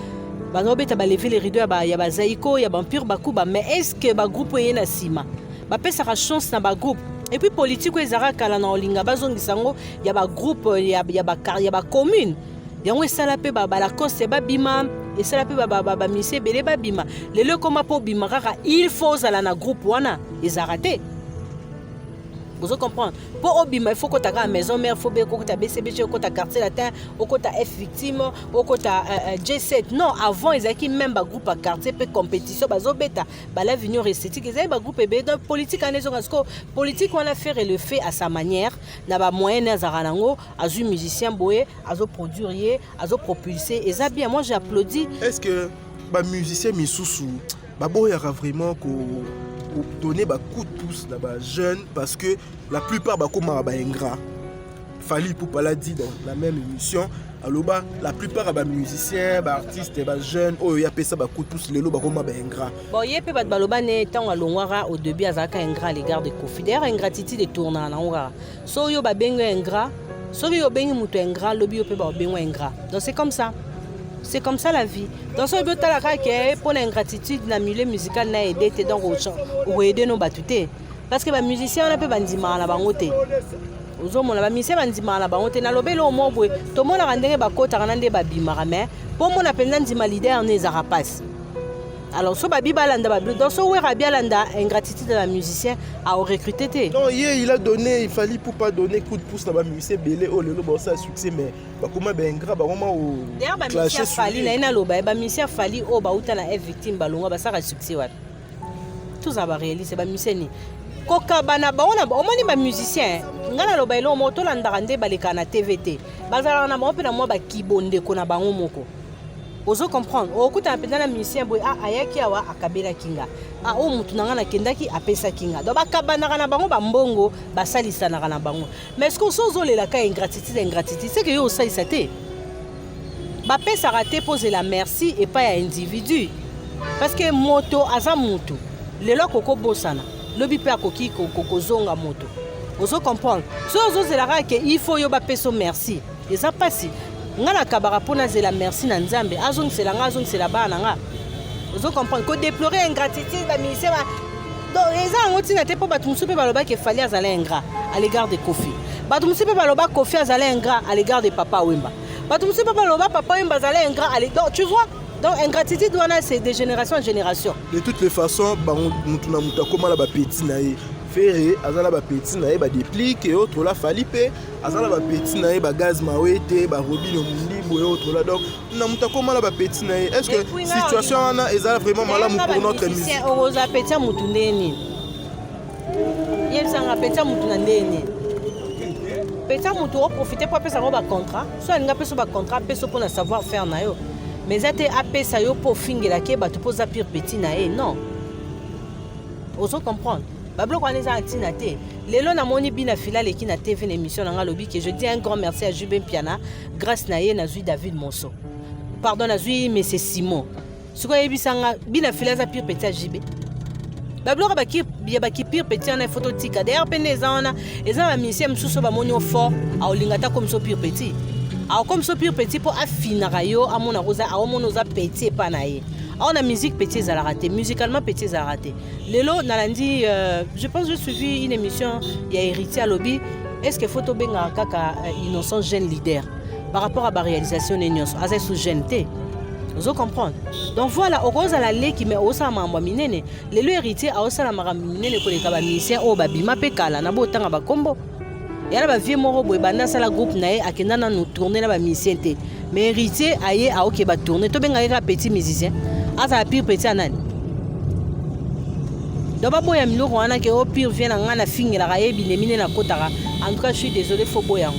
Ba no beta ba lever les rideaux ya ba zaiko ya ba pur ba kuba mais est-ce que ba groupe yena sima? Ba pesa ka chance na ba groupe. Et puis politique ezara kala na olinga bazongisa ngo ya ba groupe ya ba commune. Yango esala pe ba la cause ba bima esala pe ba mise belé ba bima. Lelo koma po bima kaka il faut zala na groupe wana ezarate. Vous comprenez? Pour Obima, il faut que tu aies la maison mère, il faut que tu aies BCB, il faut que tu aies quartier latin, il faut que tu aies F victime, il faut que tu aies J7. Non, avant, ils avaient même un groupe à quartier, peu compétition, ils bêta, la vision esthétique, ils avaient un groupe donc politique, politique, on a fait le fait à sa manière, n'a pas moyen à Zaranango, à un musicien boé, à un produire, à un propulser. Et ça bien, moi j'applaudis. Est-ce que les musiciens Misusu, il y aura vraiment donner un coup de pouce aux jeunes parce que la plupart sont ingrats. Fali Poupa l'a dit dans la même émission. Alors, la plupart des musiciens, des artistes, des jeunes, ils ont fait un coup de pouce, les gens sont ingrats. Bon, il y a des gens au début, ils sont ingrats à l'égard de Kofi. D'ailleurs, ingratitude est tournée en Angola. Si ils sont ingrats, si ils sont ingrats, ils sont ingrats. Donc c'est comme ça. C'est comme ça la vie. Dans ce but là que pour l'ingratitude na milieu musical na aider te donc au aider nos batute parce que les musiciens on peut bandima na bangote. Ozomo na musicien bandima na bangote na lobelo mo boy to mona randenge bakota kana nde babimara mais pour mon appel ndima leader ne zarapas. Alors so babi balanda bablu dans so wera bien landa ingratitude de la musicien à recruter té. Non, hier il a donné, il fallait pour pas donner coup de pouce na ba musicien belé oh le bon ça succès mais ba comment ben ingra ba comment au d'ailleurs ba musicien fali na ina loba ba musicien fali o ba uta na victime balonga ba saka succès wa. Tout ça va réaliser ba musicien ni. Koka bana ba ona o moni ba musicien ngana loba elo moto landa rande baleka na TVT. Bazala na mo pe na mo ba kibonde ko na bango moko. Ozo comprendre okuta mpenda na musicien boy ayaki awa akabela kinga o mutu nanga na kendaki apesa kinga do bakabana na bango bambongo basalisa na bango mais ce qu'on sozolela ka ingratitude c'est que yo osalisa te bapesa raté poser la merci et pas à individu parce que moto aza mutu lelo koko bosana lobi pe akoki kokozonga moto ozo comprendre so ozozela ka il faut yo bapeso merci et ça passe ngana kabara pona zela merci na nzambe azongisela nga azongisela bana nga ozo comprendre ko déplorer ingratitude ba ministère donc eza ngoti na te po batu musupe baloba ke fali azala ingrat à l'égard de Kofi batu musupe baloba Kofi azala ingrat à l'égard de Papa Wemba batu musupe baloba Papa Wemba azala ingrat donc tu vois donc ingratitude wana c'est de génération en génération de toutes les façons ba mutu na muta koma la ba petit na ye Ferré, azala ba petit na ye ba déplique et autres là falipe azala ba petit na ye ba gaz mawete ba robino mundibo et autres là donc na muta koma la ba petit na ye est-ce que situation wana ezala vraiment malamu pour notre musique oza petit mutu ndeni yebsanga petit mutu na ndeni petit mutu o profiter pour pesa ba contrat so nga pesa ba contrat pesa pour na savoir faire na yo mais ate apesa yo pour fingela ke ba to posa pire petit na ye non ozo comprendre Bablo Kwaneza Antina T. Lelo na moni bina fila leki na TV l'émission na lobby que je dis un grand merci à Jubin Piana grâce na ye na zui David Monso. Pardon na zui mais c'est Simon. Suko yebisanga bina fila za pire petit JB. Bablo ba ki pire petit na photo tika d'ailleurs peneza ona eza ba musicien msuso ba moni fort a olingata comme so pire petit. A comme so pire petit pour afina rayo a mona rosa a mona za petit pa na ye. On a musique petit à la raté, musicalement petit à la raté. Lelo nalandi, je pense que j'ai suivi une émission, il y a hérité à lobby. Est-ce que photo benga kaka innocent jeune leader par rapport à la réalisation des news, à sous jeune té. Vous comprenez? Donc voilà, au cause à la lei qui met au sama minene, lelo hérité à au sama minene pour les cabanisien au babima pekala na botanga ba combo. Et là ba vieux moro boy banda sala groupe nae akenda na nous tourner na ba musicien té. Mais hérité aye a ok ba tourner to benga ka petit musicien. Asa pire petit anani. Doba boya miloko wana ke au pire vient nga na fingela ka yebi ne mine na kotaka. En tout cas, je suis désolé faut boyango.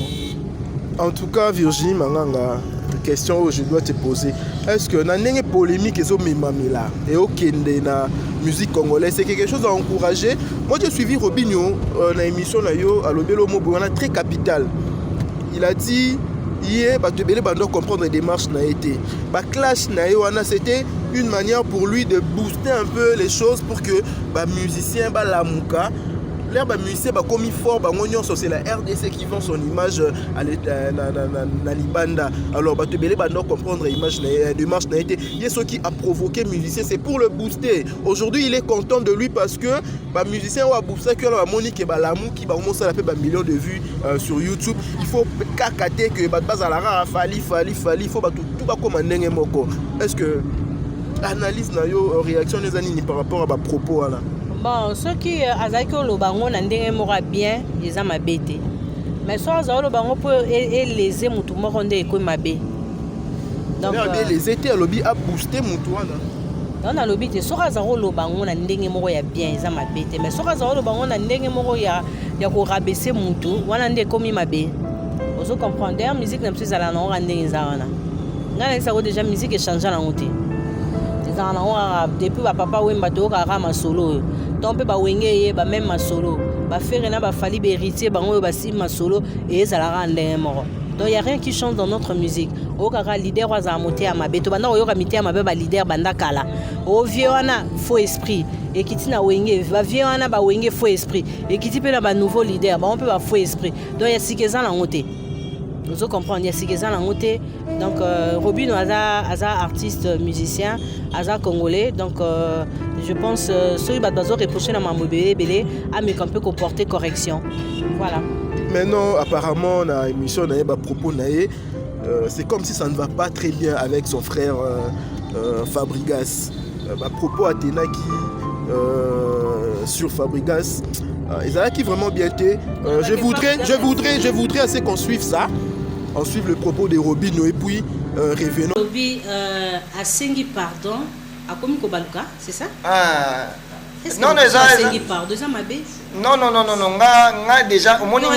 En tout cas, Virginie Manganga, question que je dois te poser. Est-ce que dans une polémique et au Kende na musique congolaise, c'est quelque chose à encourager? Moi j'ai suivi Robinho dans l'émission à l'Obelo Moboana très capital. Il a dit hier comprendre les démarches n'a été. Clash c'était une manière pour lui de booster un peu les choses pour que musicien la mouka. L'air musicien comme fort, c'est la RDC qui vend son image à Libanda. Alors, comprendre l'image démarche n'a été. Il y a ce qui a provoqué musicien, c'est pour le booster. Aujourd'hui, il est content de lui parce que musicien a boosté que la Monique et l'amour qui va commencer à faire millions de vues sur YouTube. Il faut cacater que Bazala fali, il faut tout comme un moko. Est-ce que analyse réaction des années par rapport à propos là? Bon, ceux qui ont le bango n'ont bien, ils ont ma bête. Mais soit ils ont le bango pour les émoutou morondé et comme ma bête. Donc les étés à lobby a boosté moutouana. Non, na lobby, soit ils ont le bango n'endenge moro ya bien, ils ont ma bête. Mais soit ils ont le bango n'endenge moro ya ko rabaisser moutou, wana ndé comme ma bête. Vous comprenez? La musique n'a plus à la non rendez zawana. Ngana ça déjà musique échange la montée. Depuis papa wemba to ka ma solo donc pe ba wenge ba même ma solo ba faire na ba fali ba héritier ba ngo ba si ma solo et ça la rendre mort. Donc il y a rien qui change dans notre musique. O ka leader wa za monter à ma beto banda o yo ka mité à ma ba leader banda kala o vieux wana faux esprit et qui tina wenge va vieux wana ba wenge faux esprit et qui pe na ba nouveau leader ba on peut ba faux esprit. Donc il y a sikeza la monter. Vous comprenez, il y a sikeza la monter. Donc Robinho Aza artiste musicien Aza congolais, donc je pense ceux qui doivent reprocher dans ma mobile à me un peu comporter correction. Voilà. Maintenant apparemment dans l'émission propos c'est comme si ça ne va pas très bien avec son frère Fabregas. Propos Athéna qui sur Fabregas ils ont qui vraiment bien été. Je voudrais assez qu'on suive ça. On suit le propos de Robinho et puis revenons. Robi a sengi pardon a comme Kobaluka, c'est ça? Est-ce que non, a sengi pardon, ça m'a bé? Non, nga déjà omoni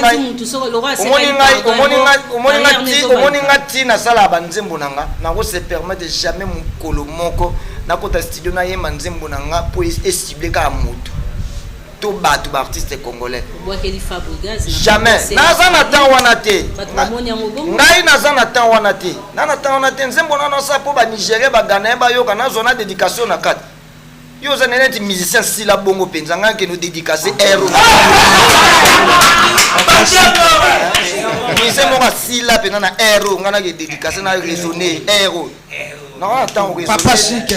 ngati na sala banzembo nanga na ko se permettre jamais mukolo moko na kota studio na yema nzembo nanga pour cibler ka mutu. Tout batu artiste congolais. Jamais. Naza na temps wana te. Ngai naza na temps wana te. Na temps wana te nzembo na sa po ba Nigeria ba Ghana ba yoka na zona dédication na kat. Yo za neti musicien sila bongo penza nga ke no dédicacer ero. Musicien mo sila pena na ero nga na ke dédicacer na raisonner ero. Na temps raisonner. Papa chic.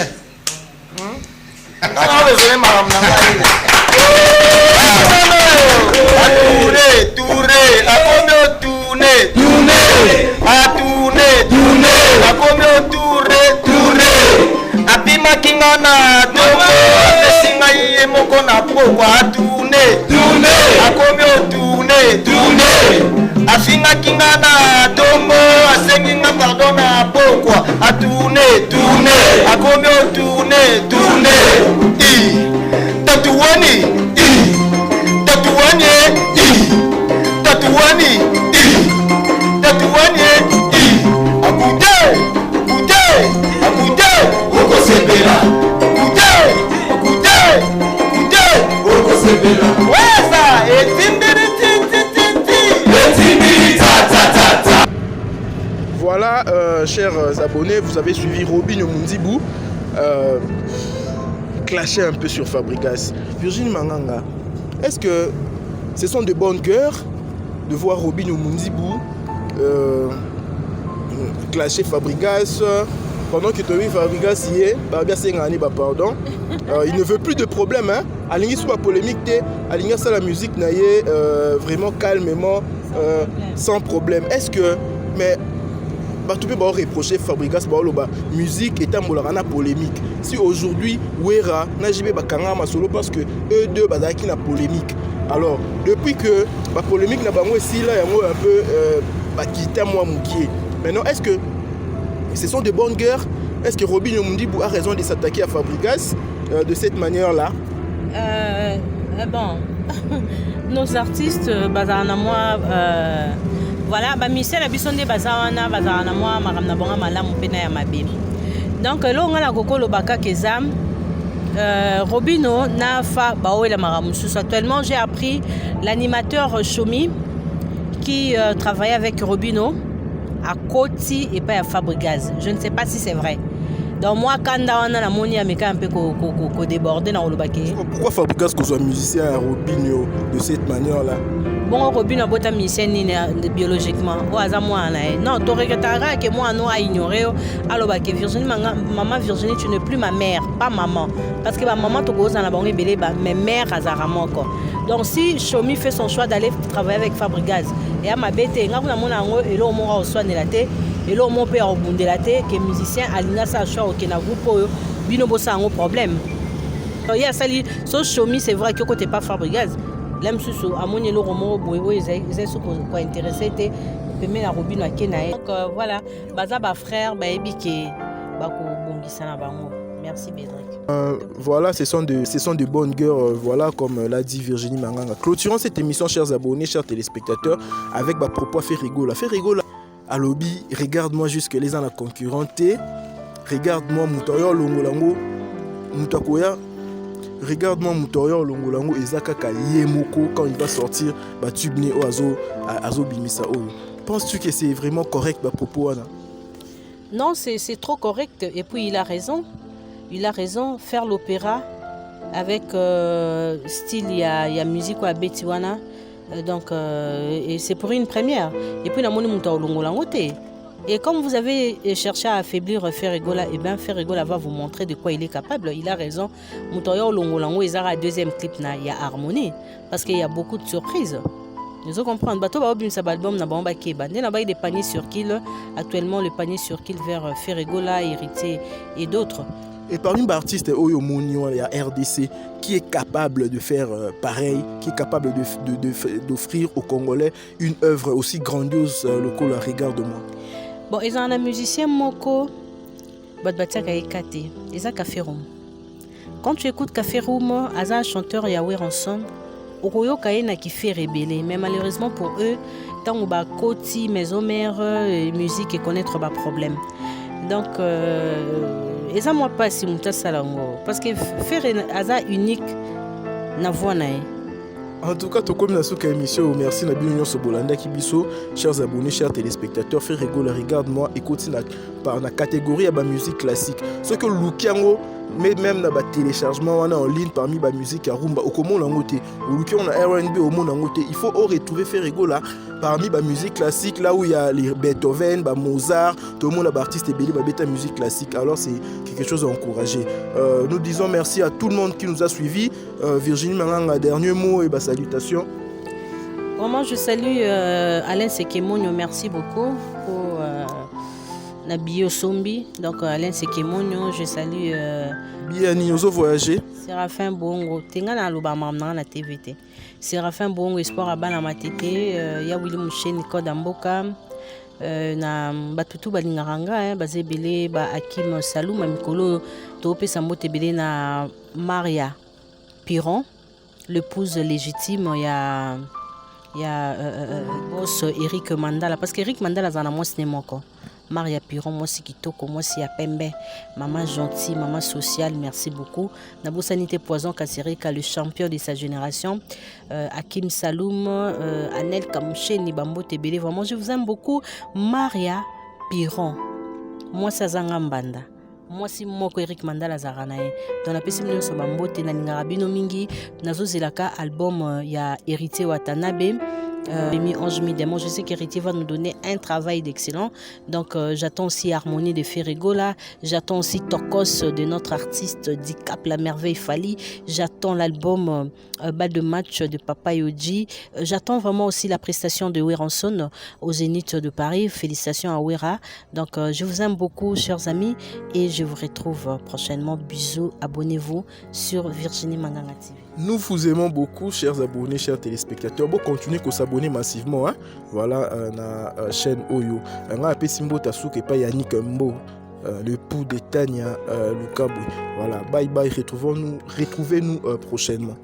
Na raisonner maram na nga. Tourner, à combien tourner, à tourner, à combien tourner, à Pima Kingana, Singa Yemoko na Poko, à tourner, à combien tourner, à Singa Kingana, Tomo, à Senginga pardon à Poko, à tourner, à combien tourner, Tatouani. Voilà, chers abonnés, vous avez suivi Robinho Munzibou clasher un peu sur Fabregas. Virginie Manganga, est-ce que ce sont de bonnes cœurs de voir Robinho Munzibou clasher Fabregas pendant que tu as vu Fabregas hier, pardon, il ne veut plus de problème. Hein? Aligné soit polémique, aligné ça la musique naïe vraiment calmement, sans problème. Est-ce que, mais tu peux reprocher Fabregas la musique est un polémique. Si aujourd'hui Wera n'a jamais bakanga ma solo parce que eux deux bazaki na polémique. Alors depuis que la polémique n'a pas moi aussi là un peu quitter moi moukier. Maintenant est-ce que ce sont de bonnes guerres? Est-ce que Robinho Munzibou a raison de s'attaquer à Fabregas de cette manière-là? Bon, nos artistes, moi, Voilà, ba musicien na biso nde bazawana bazana moi makamna bonga malamu pena ya mabe. Donc là on a la koko lobaka kezam Robino na fa baoela maramusu. Actuellement, j'ai appris l'animateur Chomi qui travaillait avec Robino à Koti et pas à Fabrigaz. Je ne sais pas si c'est vrai. Donc moi quand on a la moni ameka un peu ko déborder dans Olobake. Pourquoi Fabricas qu'on soit musicien à Robinho de cette manière-là? Bon, Robinho bota musicien biologiquement. Non, tu regretteras que moi non a ignoré Alobake Virginie maman Virginie tu n'es plus ma mère, pas maman parce que ma maman to goza na bango belé mais mère azarama encore. Donc si Chomi fait son choix d'aller travailler avec Fabrigaz et à ma bête ngakuna mona ngo elo mo ra soigner la tête et là mon père obundé la tête que musicien alina sa choix au na groupe bino bossa un problème. Il y a sali so Chomi c'est vrai que côté pas Fabrigaz. Là monsieur amoni lo romo boyo ils sont quoi intéressé té pemé la Robino akena. Donc voilà, baza ba frère ba ebike ba ko bongisa na bango. Merci Bédric. Voilà, ce sont de bonnes guerres, voilà, comme l'a dit Virginie Manganga. Clôturons cette émission, chers abonnés, chers téléspectateurs, avec ma propos fait rigola. Fait rigola à lobby, regarde-moi jusque les ans la concurrente, regarde-moi Moutoyo Longolango, Moutakoya, regarde-moi Moutoyo Longolango, Ezaka Yemoko, quand il va sortir, Tubne Azo Bimisa Oyo. Penses-tu que c'est vraiment correct, ma propos, Anna? Non, c'est trop correct, et puis il a raison. Il a raison, faire l'opéra avec style, il y a musique à Betiwana, donc et c'est pour une première. Et puis, et comme vous avez cherché à affaiblir Ferregola, et bien Ferregola va vous montrer de quoi il est capable. Il a raison. Moutoyo Longolango, il y a un deuxième clip, il y a Harmonie, parce qu'il y a beaucoup de surprises. Nous comprenons. Bateau va obtenir sa album na bamba keba. Né là-bas des paniers sur kill. Actuellement, le panier sur kill vers Ferregola, Héritier et d'autres. Et parmi les artistes Oyo Monio, il y a RDC qui est capable de faire pareil, qui est capable d'offrir aux Congolais une œuvre aussi grandiose, le col regarde-moi. Bon, ils ont un musicien Moko, Badbatiaka Ekate, ils ont Café Room. Quand tu écoutes Café Room, ils ont un chanteur Yahweh Ranson, Oroyo Kaena qui fait rébeller, mais malheureusement pour eux, tant que ba Koti, maison mère, musique et connaître ba problème. Donc et ça moi pas si muta salango parce que faire asa unique na voix na. En tout cas, comme la souka émission, merci na bien nyonso bolanda kibiso, chers abonnés, chers téléspectateurs, fait rigoler, regarde-moi, écoute par la catégorie à la musique classique. Ce que Lukiango mais même dans le téléchargement on a en ligne parmi la musique à rumba au comment l'angoté ou on a R&B au monde angoté il faut retrouver Ferregola parmi la musique classique là où il y a les Beethoven, Mozart, tout le monde a artiste et belé bêta musique classique. Alors c'est quelque chose à encourager. Nous disons merci à tout le monde qui nous a suivis. Virginie Manganga, dernier mot et salutations. Vraiment je salue Alain Sekemonyo, merci beaucoup pour la biosombi. Donc Alain Sekemonyo, je salue Biani ozo voyager. Séraphin Bongo, tenga na loba mamna na TVT. Séraphin Bongo espoir abana matete, ya Willy Mouchen Koda Mboka. Na batutu balingaranga bazebele ba Hakim Saloum mikolo tope sambote belé na Maria Piron, l'épouse légitime ya boss Eric Mandala parce que Eric Mandala zana mo cinéma ko. Maria Piron, moi c'est Kitoko, moi c'est Apembe, maman gentille, maman sociale, merci beaucoup. Nabo Sanité Poison Kassirika, le champion de sa génération, Hakim Saloum, Anel Kamouché, Nibambo Tebele, vraiment je vous aime beaucoup. Maria Piron, moi c'est Zangambanda. Moi si moko Eric Mandala Zaranae. Dans la PC Million Sabambo, Tenangarabino Mingi, Nazo Zelaka, album ya Héritier Watanabe. Je sais qu'Héritier va nous donner un travail d'excellent. Donc j'attends aussi Harmonie de Ferregola. J'attends aussi Tokos de notre artiste Dicap La Merveille Fali. J'attends l'album Bal de match de Papa Yoji. J'attends vraiment aussi la prestation de Weranson au Zénith de Paris. Félicitations à Wera. Donc je vous aime beaucoup chers amis et je vous retrouve prochainement. Bisous, abonnez-vous sur Virginie Manganga TV. Nous vous aimons beaucoup, chers abonnés, chers téléspectateurs. Bon, continuez à s'abonner massivement. Hein? Voilà, la chaîne Oyo. On a appelé Simbo Tassouk et pas Yannick Mbo, le pou de Tania Lukabou. Voilà, bye bye. Retrouvez-nous prochainement.